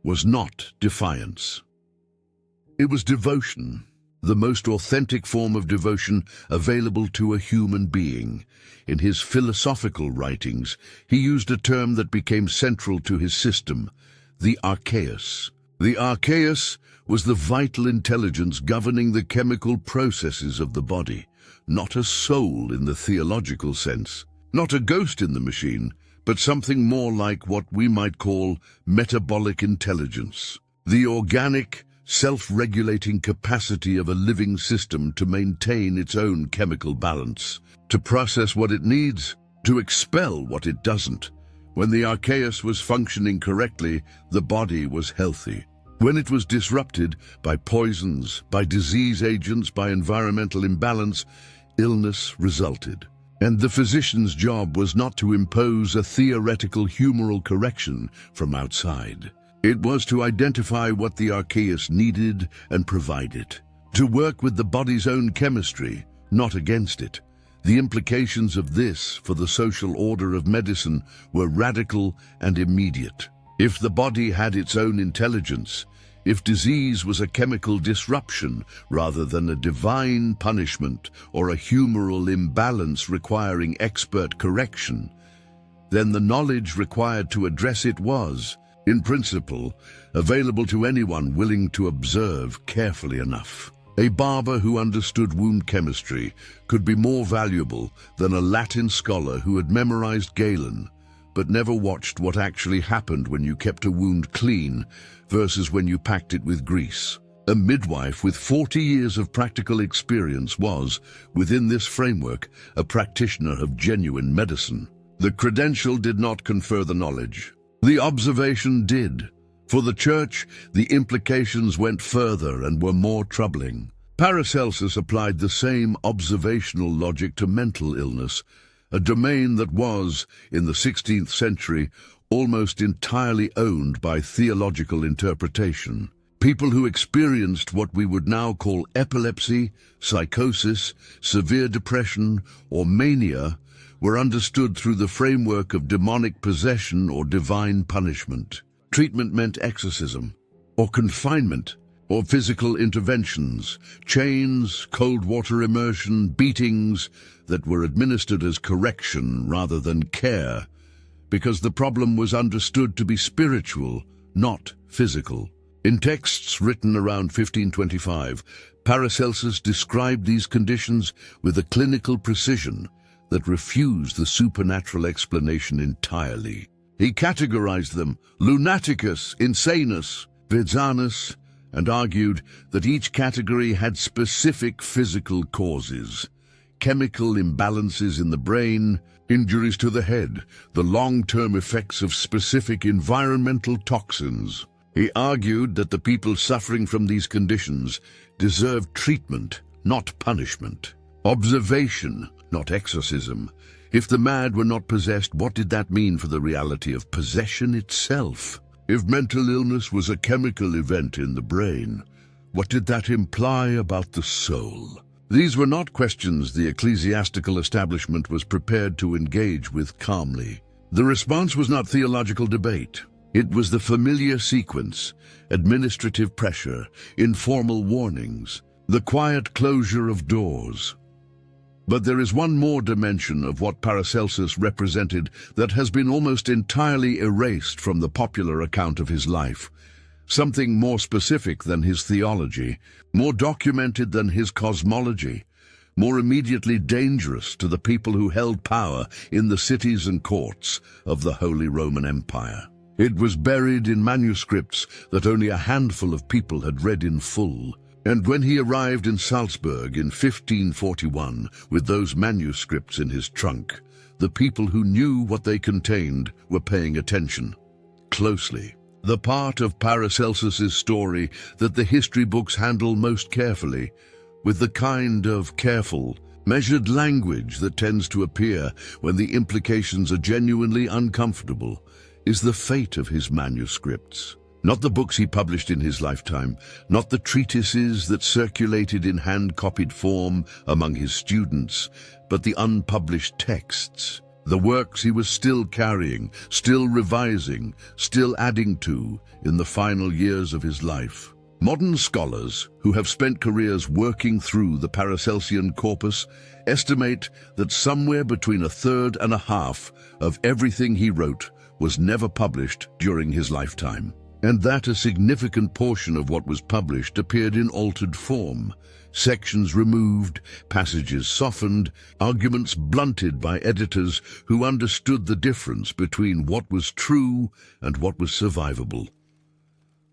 was not defiance. It was devotion, the most authentic form of devotion available to a human being. In his philosophical writings, he used a term that became central to his system, the archeus. The archeus was the vital intelligence governing the chemical processes of the body, not a soul in the theological sense, not a ghost in the machine, but something more like what we might call metabolic intelligence, the organic, self-regulating capacity of a living system to maintain its own chemical balance, to process what it needs, to expel what it doesn't. When the archeus was functioning correctly, the body was healthy. When it was disrupted by poisons, by disease agents, by environmental imbalance, illness resulted. And the physician's job was not to impose a theoretical humoral correction from outside. It was to identify what the archeus needed and provide it, to work with the body's own chemistry, not against it. The implications of this for the social order of medicine were radical and immediate. If the body had its own intelligence, if disease was a chemical disruption rather than a divine punishment or a humoral imbalance requiring expert correction, then the knowledge required to address it was, in principle, available to anyone willing to observe carefully enough. A barber who understood wound chemistry could be more valuable than a Latin scholar who had memorized Galen, but never watched what actually happened when you kept a wound clean versus when you packed it with grease. A midwife with 40 years of practical experience was, within this framework, a practitioner of genuine medicine. The credential did not confer the knowledge. The observation did. For the Church, the implications went further and were more troubling. Paracelsus applied the same observational logic to mental illness, a domain that was, in the 16th century, almost entirely owned by theological interpretation. People who experienced what we would now call epilepsy, psychosis, severe depression, or mania were understood through the framework of demonic possession or divine punishment. Treatment meant exorcism, or confinement, or physical interventions, chains, cold water immersion, beatings that were administered as correction rather than care, because the problem was understood to be spiritual, not physical. In texts written around 1525, Paracelsus described these conditions with a clinical precision that refused the supernatural explanation entirely. He categorized them lunaticus, insanus, vidzanus, and argued that each category had specific physical causes: chemical imbalances in the brain, injuries to the head, the long-term effects of specific environmental toxins. He argued that the people suffering from these conditions deserved treatment, not punishment. Observation, not exorcism. If the mad were not possessed, what did that mean for the reality of possession itself? If mental illness was a chemical event in the brain, what did that imply about the soul? These were not questions the ecclesiastical establishment was prepared to engage with calmly. The response was not theological debate. It was the familiar sequence: administrative pressure, informal warnings, the quiet closure of doors. But there is one more dimension of what Paracelsus represented that has been almost entirely erased from the popular account of his life. Something more specific than his theology, more documented than his cosmology, more immediately dangerous to the people who held power in the cities and courts of the Holy Roman Empire. It was buried in manuscripts that only a handful of people had read in full. And when he arrived in Salzburg in 1541 with those manuscripts in his trunk, the people who knew what they contained were paying attention closely. The part of Paracelsus's story that the history books handle most carefully, with the kind of careful, measured language that tends to appear when the implications are genuinely uncomfortable, is the fate of his manuscripts. Not the books he published in his lifetime, not the treatises that circulated in hand-copied form among his students, but the unpublished texts, the works he was still carrying, still revising, still adding to in the final years of his life. Modern scholars, who have spent careers working through the Paracelsian corpus, estimate that somewhere between a third and a half of everything he wrote was never published during his lifetime, and that a significant portion of what was published appeared in altered form, sections removed, passages softened, arguments blunted by editors who understood the difference between what was true and what was survivable.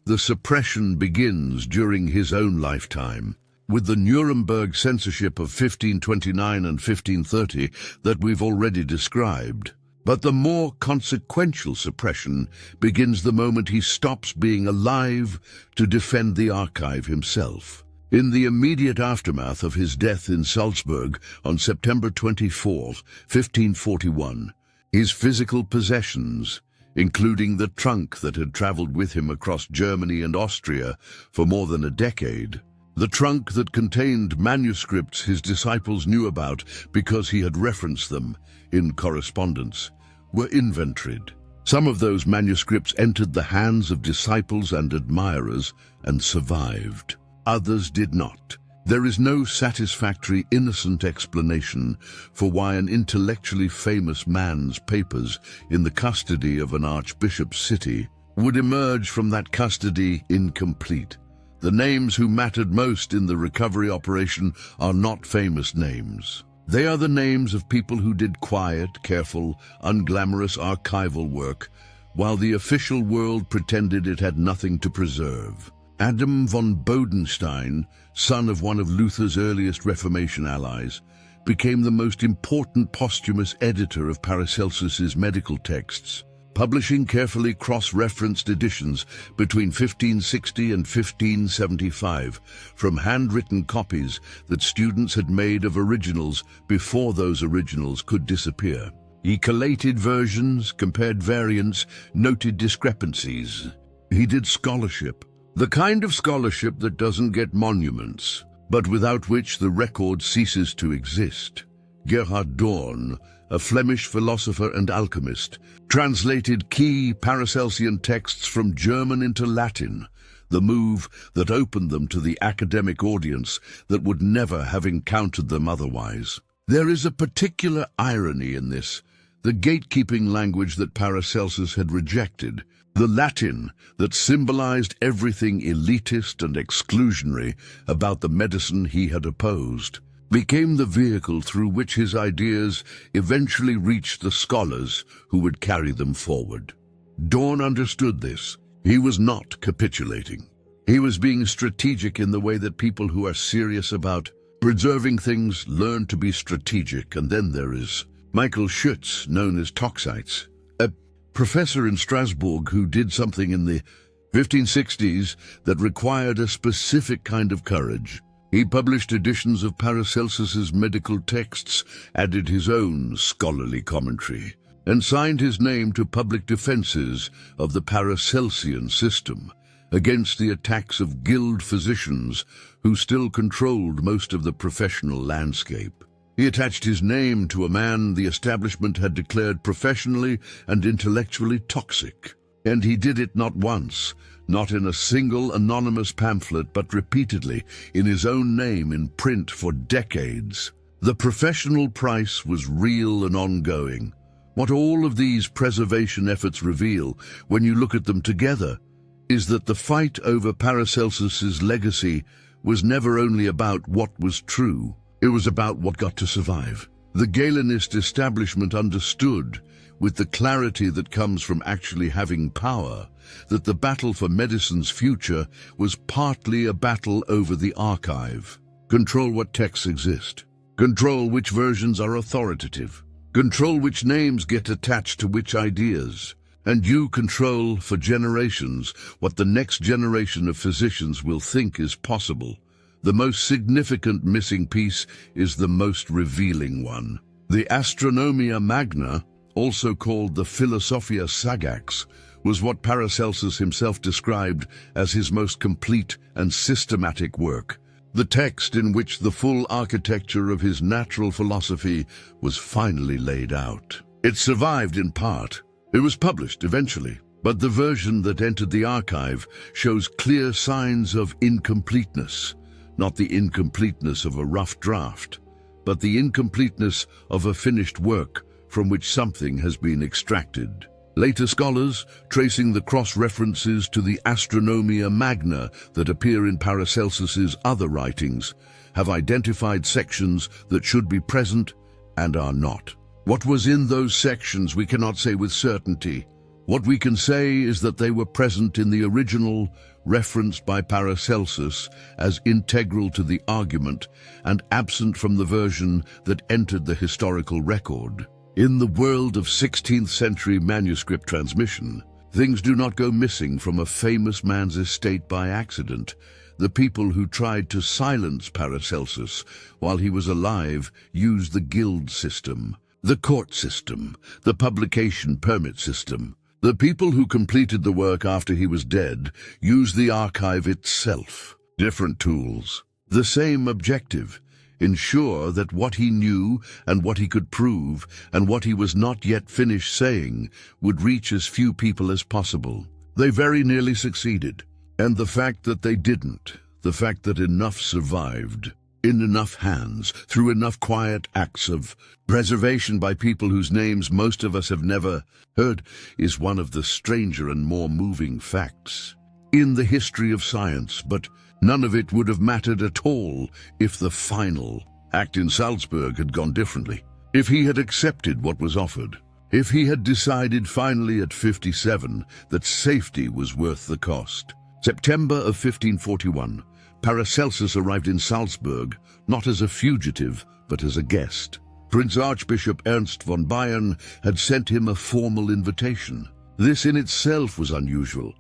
The suppression begins during his own lifetime, with the Nuremberg censorship of 1529 and 1530 that we've already described. But the more consequential suppression begins the moment he stops being alive to defend the archive himself. In the immediate aftermath of his death in Salzburg on September 24, 1541, his physical possessions, including the trunk that had traveled with him across Germany and Austria for more than a decade, the trunk that contained manuscripts his disciples knew about because he had referenced them in correspondence, were inventoried. Some of those manuscripts entered the hands of disciples and admirers and survived. Others did not. There is no satisfactory, innocent explanation for why an intellectually famous man's papers in the custody of an archbishop's city would emerge from that custody incomplete. The names who mattered most in the recovery operation are not famous names. They are the names of people who did quiet, careful, unglamorous archival work, while the official world pretended it had nothing to preserve. Adam von Bodenstein, son of one of Luther's earliest Reformation allies, became the most important posthumous editor of Paracelsus's medical texts, publishing carefully cross-referenced editions between 1560 and 1575 from handwritten copies that students had made of originals before those originals could disappear. He collated versions, compared variants, noted discrepancies. He did scholarship, the kind of scholarship that doesn't get monuments, but without which the record ceases to exist. Gerhard Dorn, a Flemish philosopher and alchemist, translated key Paracelsian texts from German into Latin, the move that opened them to the academic audience that would never have encountered them otherwise. There is a particular irony in this: the gatekeeping language that Paracelsus had rejected, the Latin that symbolized everything elitist and exclusionary about the medicine he had opposed, became the vehicle through which his ideas eventually reached the scholars who would carry them forward. Dorn understood this. He was not capitulating. He was being strategic in the way that people who are serious about preserving things learn to be strategic. And then there is Michael Schütz, known as Toxites, a professor in Strasbourg who did something in the 1560s that required a specific kind of courage. He published editions of Paracelsus's medical texts, added his own scholarly commentary, and signed his name to public defenses of the Paracelsian system against the attacks of guild physicians who still controlled most of the professional landscape. He attached his name to a man the establishment had declared professionally and intellectually toxic. And he did it not once, not in a single anonymous pamphlet, but repeatedly, in his own name in print for decades. The professional price was real and ongoing. What all of these preservation efforts reveal, when you look at them together, is that the fight over Paracelsus's legacy was never only about what was true, it was about what got to survive. The Galenist establishment understood, with the clarity that comes from actually having power, that the battle for medicine's future was partly a battle over the archive. Control what texts exist. Control which versions are authoritative. Control which names get attached to which ideas. And you control, for generations, what the next generation of physicians will think is possible. The most significant missing piece is the most revealing one. The Astronomia Magna, also called the Philosophia Sagax, was what Paracelsus himself described as his most complete and systematic work, the text in which the full architecture of his natural philosophy was finally laid out. It survived in part. It was published eventually, but the version that entered the archive shows clear signs of incompleteness, not the incompleteness of a rough draft, but the incompleteness of a finished work from which something has been extracted. Later scholars, tracing the cross-references to the Astronomia Magna that appear in Paracelsus's other writings, have identified sections that should be present and are not. What was in those sections we cannot say with certainty. What we can say is that they were present in the original, referenced by Paracelsus as integral to the argument, and absent from the version that entered the historical record. In the world of 16th century manuscript transmission, things do not go missing from a famous man's estate by accident. The people who tried to silence Paracelsus while he was alive used the guild system, the court system, the publication permit system. The people who completed the work after he was dead used the archive itself. Different tools. The same objective. Ensure that what he knew and what he could prove and what he was not yet finished saying would reach as few people as possible. They very nearly succeeded. And the fact that they didn't, the fact that enough survived, in enough hands, through enough quiet acts of preservation by people whose names most of us have never heard, is one of the stranger and more moving facts in the history of science. But none of it would have mattered at all if the final act in Salzburg had gone differently. If he had accepted what was offered. If he had decided finally at 57 that safety was worth the cost. September of 1541, Paracelsus arrived in Salzburg, not as a fugitive, but as a guest. Prince Archbishop Ernst von Bayern had sent him a formal invitation. This in itself was unusual.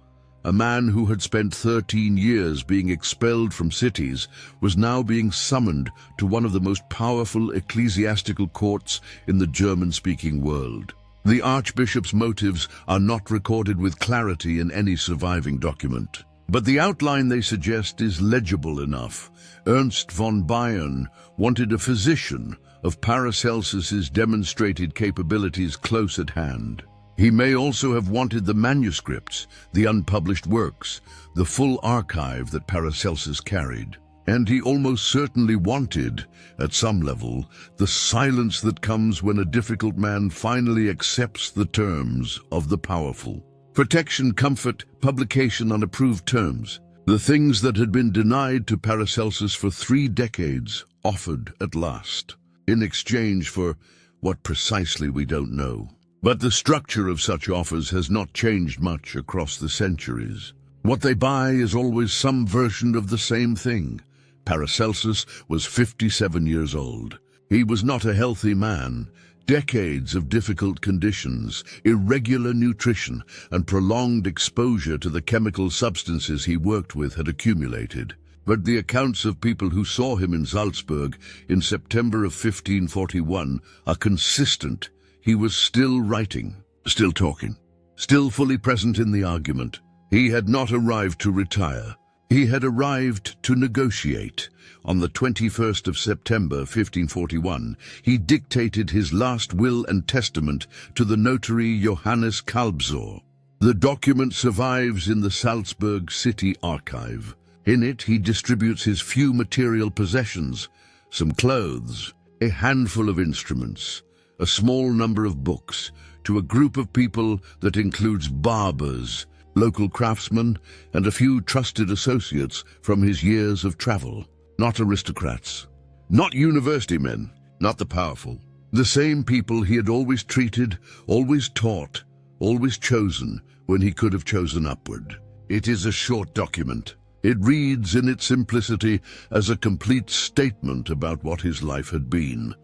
A man who had spent 13 years being expelled from cities was now being summoned to one of the most powerful ecclesiastical courts in the German-speaking world. The Archbishop's motives are not recorded with clarity in any surviving document. But the outline they suggest is legible enough. Ernst von Bayern wanted a physician of Paracelsus's demonstrated capabilities close at hand. He may also have wanted the manuscripts, the unpublished works, the full archive that Paracelsus carried. And he almost certainly wanted, at some level, the silence that comes when a difficult man finally accepts the terms of the powerful. Protection, comfort, publication on approved terms. The things that had been denied to Paracelsus for 3 decades, offered at last, in exchange for what precisely we don't know. But the structure of such offers has not changed much across the centuries. What they buy is always some version of the same thing. Paracelsus was 57 years old. He was not a healthy man. Decades of difficult conditions, irregular nutrition, and prolonged exposure to the chemical substances he worked with had accumulated. But the accounts of people who saw him in Salzburg in September of 1541 are consistent. He was still writing, still talking, still fully present in the argument. He had not arrived to retire. He had arrived to negotiate. On the 21st of September 1541, he dictated his last will and testament to the notary Johannes Kalbsor. The document survives in the Salzburg city archive. In it, he distributes his few material possessions, some clothes, a handful of instruments, a small number of books, to a group of people that includes barbers, local craftsmen, and a few trusted associates from his years of travel. Not aristocrats, not university men, not the powerful. The same people he had always treated, always taught, always chosen when he could have chosen upward. It is a short document. It reads in its simplicity as a complete statement about what his life had been.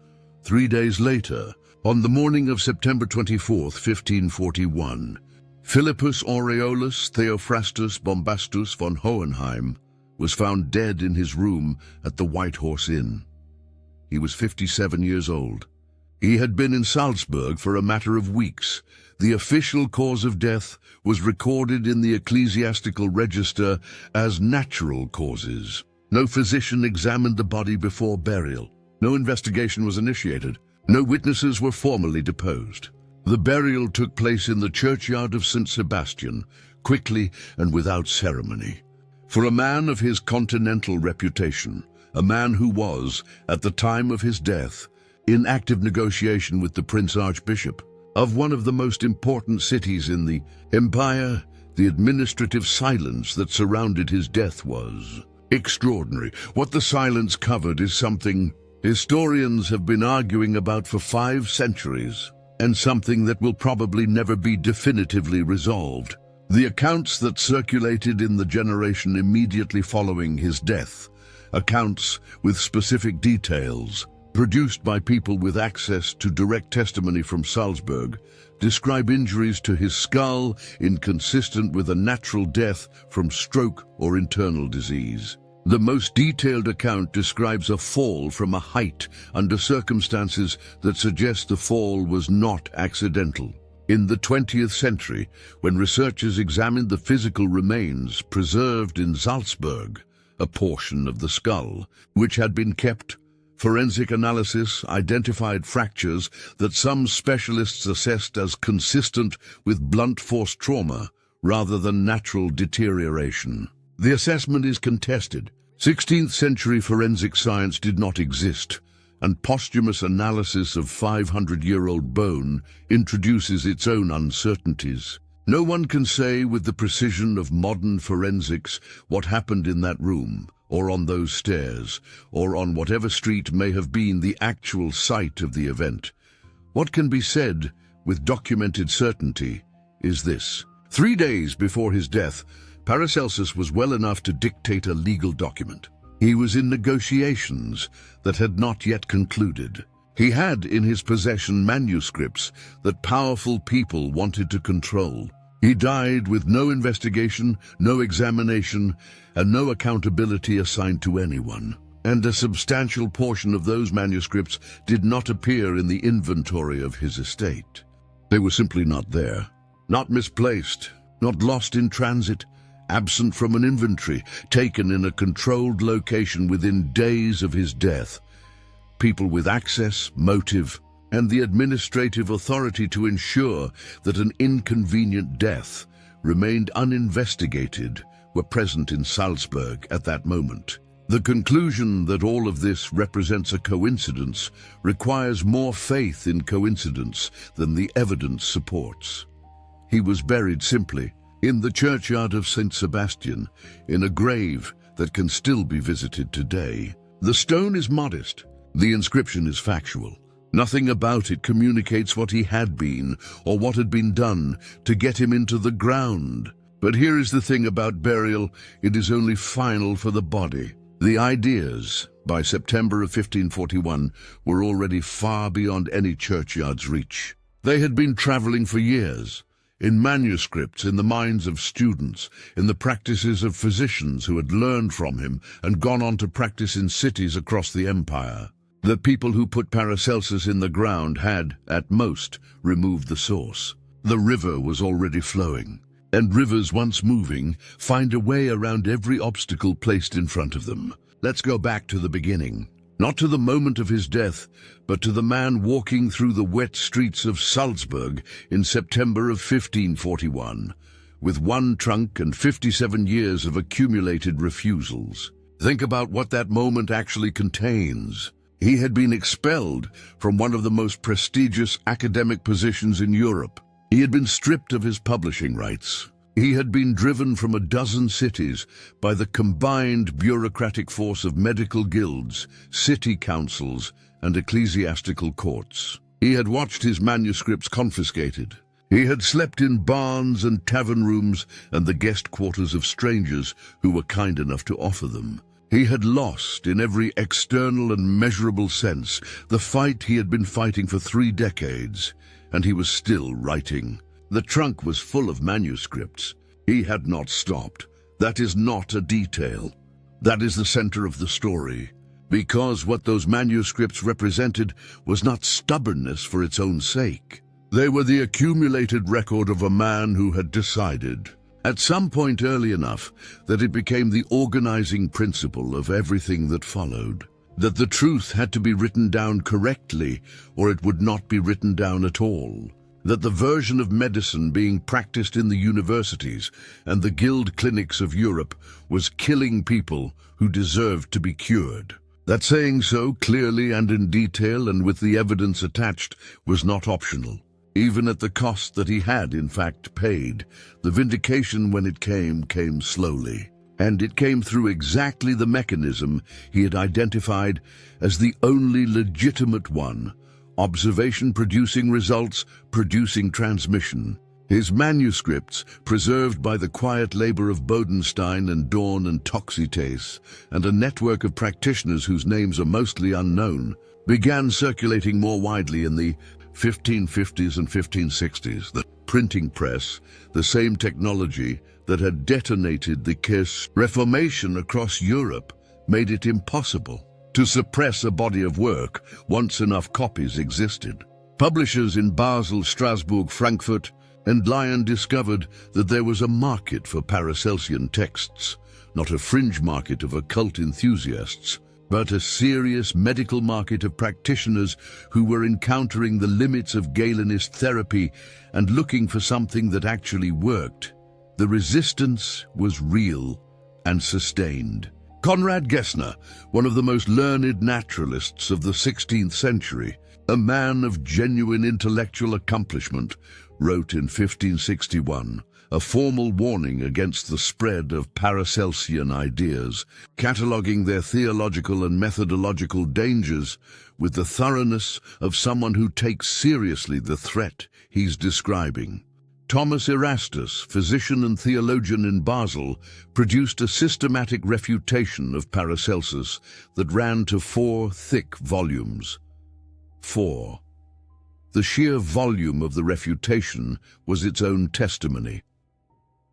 3 days later, on the morning of September 24th, 1541, Philippus Aureolus Theophrastus Bombastus von Hohenheim was found dead in his room at the White Horse Inn. He was 57 years old. He had been in Salzburg for a matter of weeks. The official cause of death was recorded in the ecclesiastical register as natural causes. No physician examined the body before burial. No investigation was initiated. No witnesses were formally deposed. The burial took place in the churchyard of St. Sebastian, quickly and without ceremony. For a man of his continental reputation, a man who was, at the time of his death, in active negotiation with the Prince Archbishop of one of the most important cities in the empire, the administrative silence that surrounded his death was extraordinary. What the silence covered is something historians have been arguing about for 5 centuries, and something that will probably never be definitively resolved. The accounts that circulated in the generation immediately following his death, accounts with specific details, produced by people with access to direct testimony from Salzburg, describe injuries to his skull inconsistent with a natural death from stroke or internal disease. The most detailed account describes a fall from a height under circumstances that suggest the fall was not accidental. In the 20th century, when researchers examined the physical remains preserved in Salzburg, a portion of the skull, which had been kept, forensic analysis identified fractures that some specialists assessed as consistent with blunt force trauma rather than natural deterioration. The assessment is contested. 16th century forensic science did not exist, and posthumous analysis of 500-year-old bone introduces its own uncertainties. No one can say with the precision of modern forensics what happened in that room, or on those stairs, or on whatever street may have been the actual site of the event. What can be said with documented certainty is this. 3 days before his death, Paracelsus was well enough to dictate a legal document. He was in negotiations that had not yet concluded. He had in his possession manuscripts that powerful people wanted to control. He died with no investigation, no examination, and no accountability assigned to anyone. And a substantial portion of those manuscripts did not appear in the inventory of his estate. They were simply not there, not misplaced, not lost in transit, absent from an inventory, taken in a controlled location within days of his death. People with access, motive, and the administrative authority to ensure that an inconvenient death remained uninvestigated were present in Salzburg at that moment. The conclusion that all of this represents a coincidence requires more faith in coincidence than the evidence supports. He was buried simply in the churchyard of St. Sebastian, in a grave that can still be visited today. The stone is modest. The inscription is factual. Nothing about it communicates what he had been or what had been done to get him into the ground. But here is the thing about burial, it is only final for the body. The ideas, by September of 1541, were already far beyond any churchyard's reach. They had been traveling for years, in manuscripts, in the minds of students, in the practices of physicians who had learned from him and gone on to practice in cities across the empire. The people who put Paracelsus in the ground had, at most, removed the source. The river was already flowing, and rivers, once moving, find a way around every obstacle placed in front of them. Let's go back to the beginning. Not to the moment of his death, but to the man walking through the wet streets of Salzburg in September of 1541, with one trunk and 57 years of accumulated refusals. Think about what that moment actually contains. He had been expelled from one of the most prestigious academic positions in Europe. He had been stripped of his publishing rights. He had been driven from a dozen cities by the combined bureaucratic force of medical guilds, city councils, and ecclesiastical courts. He had watched his manuscripts confiscated. He had slept in barns and tavern rooms and the guest quarters of strangers who were kind enough to offer them. He had lost, in every external and measurable sense, the fight he had been fighting for 3 decades, and he was still writing. The trunk was full of manuscripts. He had not stopped. That is not a detail. That is the center of the story. Because what those manuscripts represented was not stubbornness for its own sake. They were the accumulated record of a man who had decided, at some point early enough, that it became the organizing principle of everything that followed. That the truth had to be written down correctly, or it would not be written down at all. That the version of medicine being practiced in the universities and the guild clinics of Europe was killing people who deserved to be cured. That saying so clearly and in detail and with the evidence attached was not optional. Even at the cost that he had, in fact, paid, the vindication, when it came slowly. And it came through exactly the mechanism he had identified as the only legitimate one: observation producing results, producing transmission. His manuscripts, preserved by the quiet labor of Bodenstein and Dorn and Toxites, and a network of practitioners whose names are mostly unknown, began circulating more widely in the 1550s and 1560s. The printing press, the same technology that had detonated the Kirche Reformation across Europe, made it impossible to suppress a body of work once enough copies existed. Publishers in Basel, Strasbourg, Frankfurt, and Lyon discovered that there was a market for Paracelsian texts, not a fringe market of occult enthusiasts, but a serious medical market of practitioners who were encountering the limits of Galenist therapy and looking for something that actually worked. The resistance was real and sustained. Conrad Gessner, one of the most learned naturalists of the 16th century, a man of genuine intellectual accomplishment, wrote in 1561 a formal warning against the spread of Paracelsian ideas, cataloguing their theological and methodological dangers with the thoroughness of someone who takes seriously the threat he's describing. Thomas Erastus, physician and theologian in Basel, produced a systematic refutation of Paracelsus that ran to 4 thick volumes. 4. The sheer volume of the refutation was its own testimony.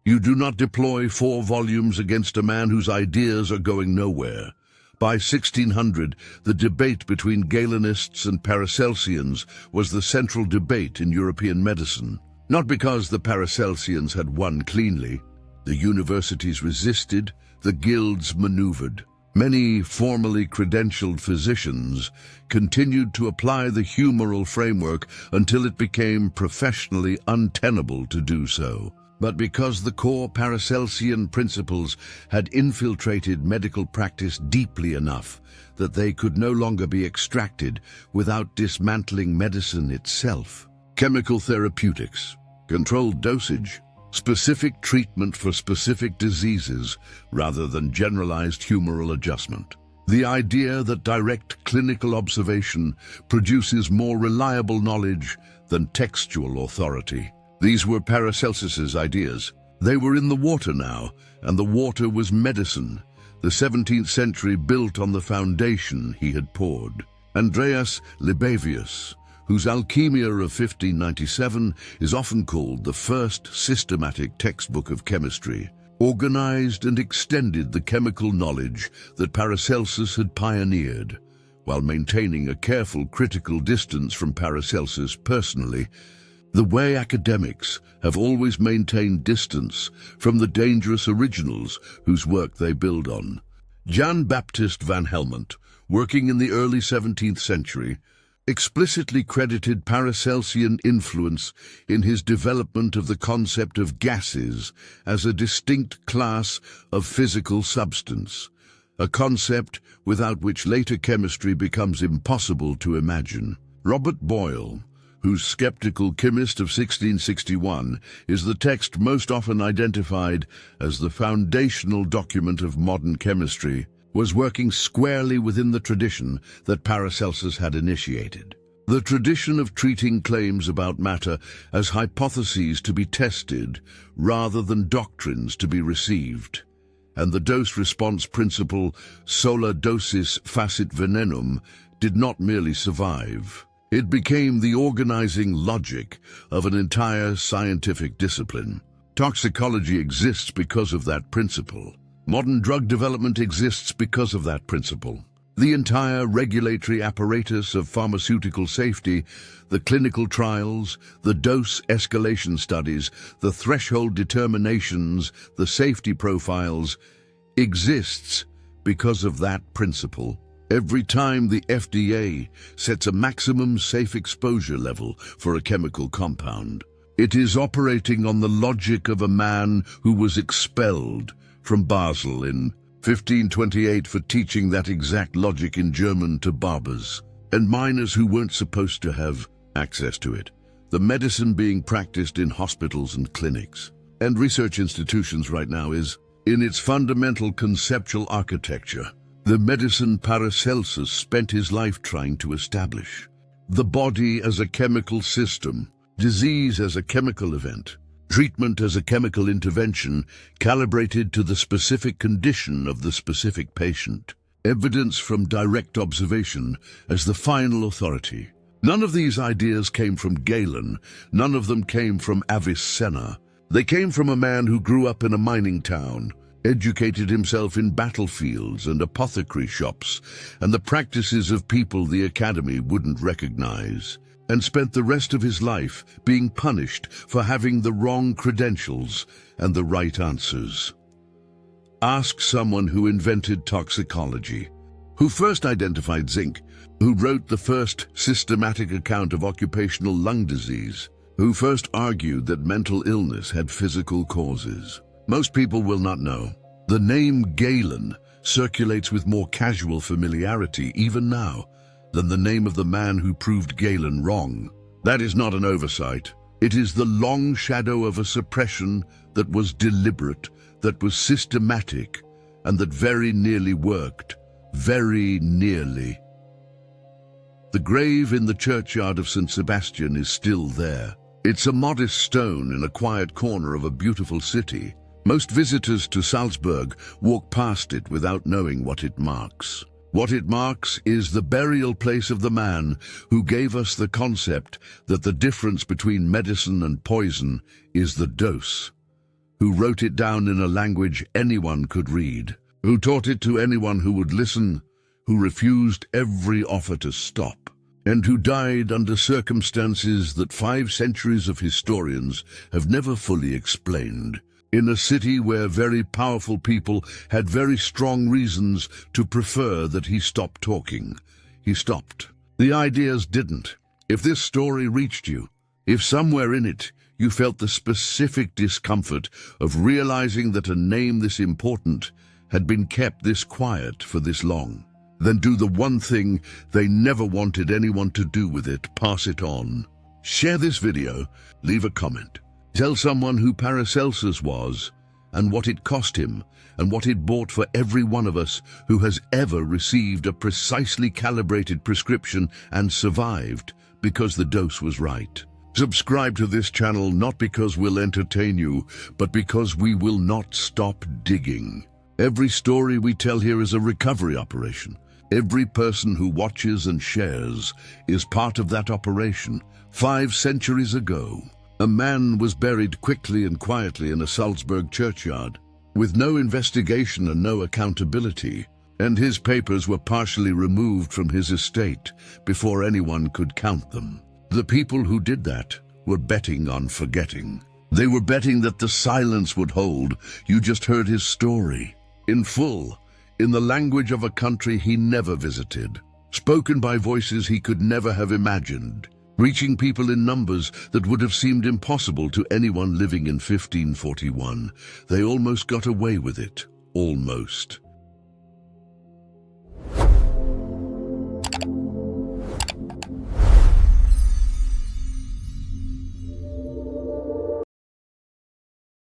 You do not deploy 4 volumes against a man whose ideas are going nowhere. By 1600, the debate between Galenists and Paracelsians was the central debate in European medicine. Not because the Paracelsians had won cleanly. The universities resisted, the guilds maneuvered. Many formally credentialed physicians continued to apply the humoral framework until it became professionally untenable to do so. But because the core Paracelsian principles had infiltrated medical practice deeply enough that they could no longer be extracted without dismantling medicine itself. Chemical therapeutics, controlled dosage, specific treatment for specific diseases rather than generalized humoral adjustment. The idea that direct clinical observation produces more reliable knowledge than textual authority. These were Paracelsus's ideas. They were in the water now, and the water was medicine. The 17th century built on the foundation he had poured. Andreas Libavius, whose Alchemia of 1597 is often called the first systematic textbook of chemistry, organized and extended the chemical knowledge that Paracelsus had pioneered, while maintaining a careful critical distance from Paracelsus personally, the way academics have always maintained distance from the dangerous originals whose work they build on. Jan Baptist van Helmont, working in the early 17th century, explicitly credited Paracelsian influence in his development of the concept of gases as a distinct class of physical substance, a concept without which later chemistry becomes impossible to imagine. Robert Boyle, whose Skeptical Chemist of 1661 is the text most often identified as the foundational document of modern chemistry, was working squarely within the tradition that Paracelsus had initiated. The tradition of treating claims about matter as hypotheses to be tested rather than doctrines to be received. And the dose-response principle, sola dosis facit venenum, did not merely survive. It became the organizing logic of an entire scientific discipline. Toxicology exists because of that principle. Modern drug development exists because of that principle. The entire regulatory apparatus of pharmaceutical safety, the clinical trials, the dose escalation studies, the threshold determinations, the safety profiles, exists because of that principle. Every time the FDA sets a maximum safe exposure level for a chemical compound, it is operating on the logic of a man who was expelled from Basel in 1528 for teaching that exact logic in German to barbers and miners who weren't supposed to have access to it. The medicine being practiced in hospitals and clinics and research institutions right now is, in its fundamental conceptual architecture, the medicine Paracelsus spent his life trying to establish. The body as a chemical system, disease as a chemical event, treatment as a chemical intervention calibrated to the specific condition of the specific patient, evidence from direct observation as the final authority. None of these ideas came from Galen, none of them came from Avicenna. They came from a man who grew up in a mining town, educated himself in battlefields and apothecary shops and the practices of people the academy wouldn't recognize, and spent the rest of his life being punished for having the wrong credentials and the right answers. Ask someone who invented toxicology, who first identified zinc, who wrote the first systematic account of occupational lung disease, who first argued that mental illness had physical causes. Most people will not know. The name Galen circulates with more casual familiarity even now than the name of the man who proved Galen wrong. That is not an oversight. It is the long shadow of a suppression that was deliberate, that was systematic, and that very nearly worked. Very nearly. The grave in the churchyard of St. Sebastian is still there. It's a modest stone in a quiet corner of a beautiful city. Most visitors to Salzburg walk past it without knowing what it marks. What it marks is the burial place of the man who gave us the concept that the difference between medicine and poison is the dose, who wrote it down in a language anyone could read, who taught it to anyone who would listen, who refused every offer to stop, and who died under circumstances that 5 centuries of historians have never fully explained. In a city where very powerful people had very strong reasons to prefer that he stop talking. He stopped. The ideas didn't. If this story reached you, if somewhere in it you felt the specific discomfort of realizing that a name this important had been kept this quiet for this long, then do the one thing they never wanted anyone to do with it: pass it on. Share this video, leave a comment. Tell someone who Paracelsus was, and what it cost him, and what it bought for every one of us who has ever received a precisely calibrated prescription and survived because the dose was right. Subscribe to this channel not because we'll entertain you, but because we will not stop digging. Every story we tell here is a recovery operation. Every person who watches and shares is part of that operation. 5 centuries ago, a man was buried quickly and quietly in a Salzburg churchyard, with no investigation and no accountability, and his papers were partially removed from his estate before anyone could count them. The people who did that were betting on forgetting. They were betting that the silence would hold. You just heard his story, in full, in the language of a country he never visited, spoken by voices he could never have imagined, reaching people in numbers that would have seemed impossible to anyone living in 1541. They almost got away with it. Almost.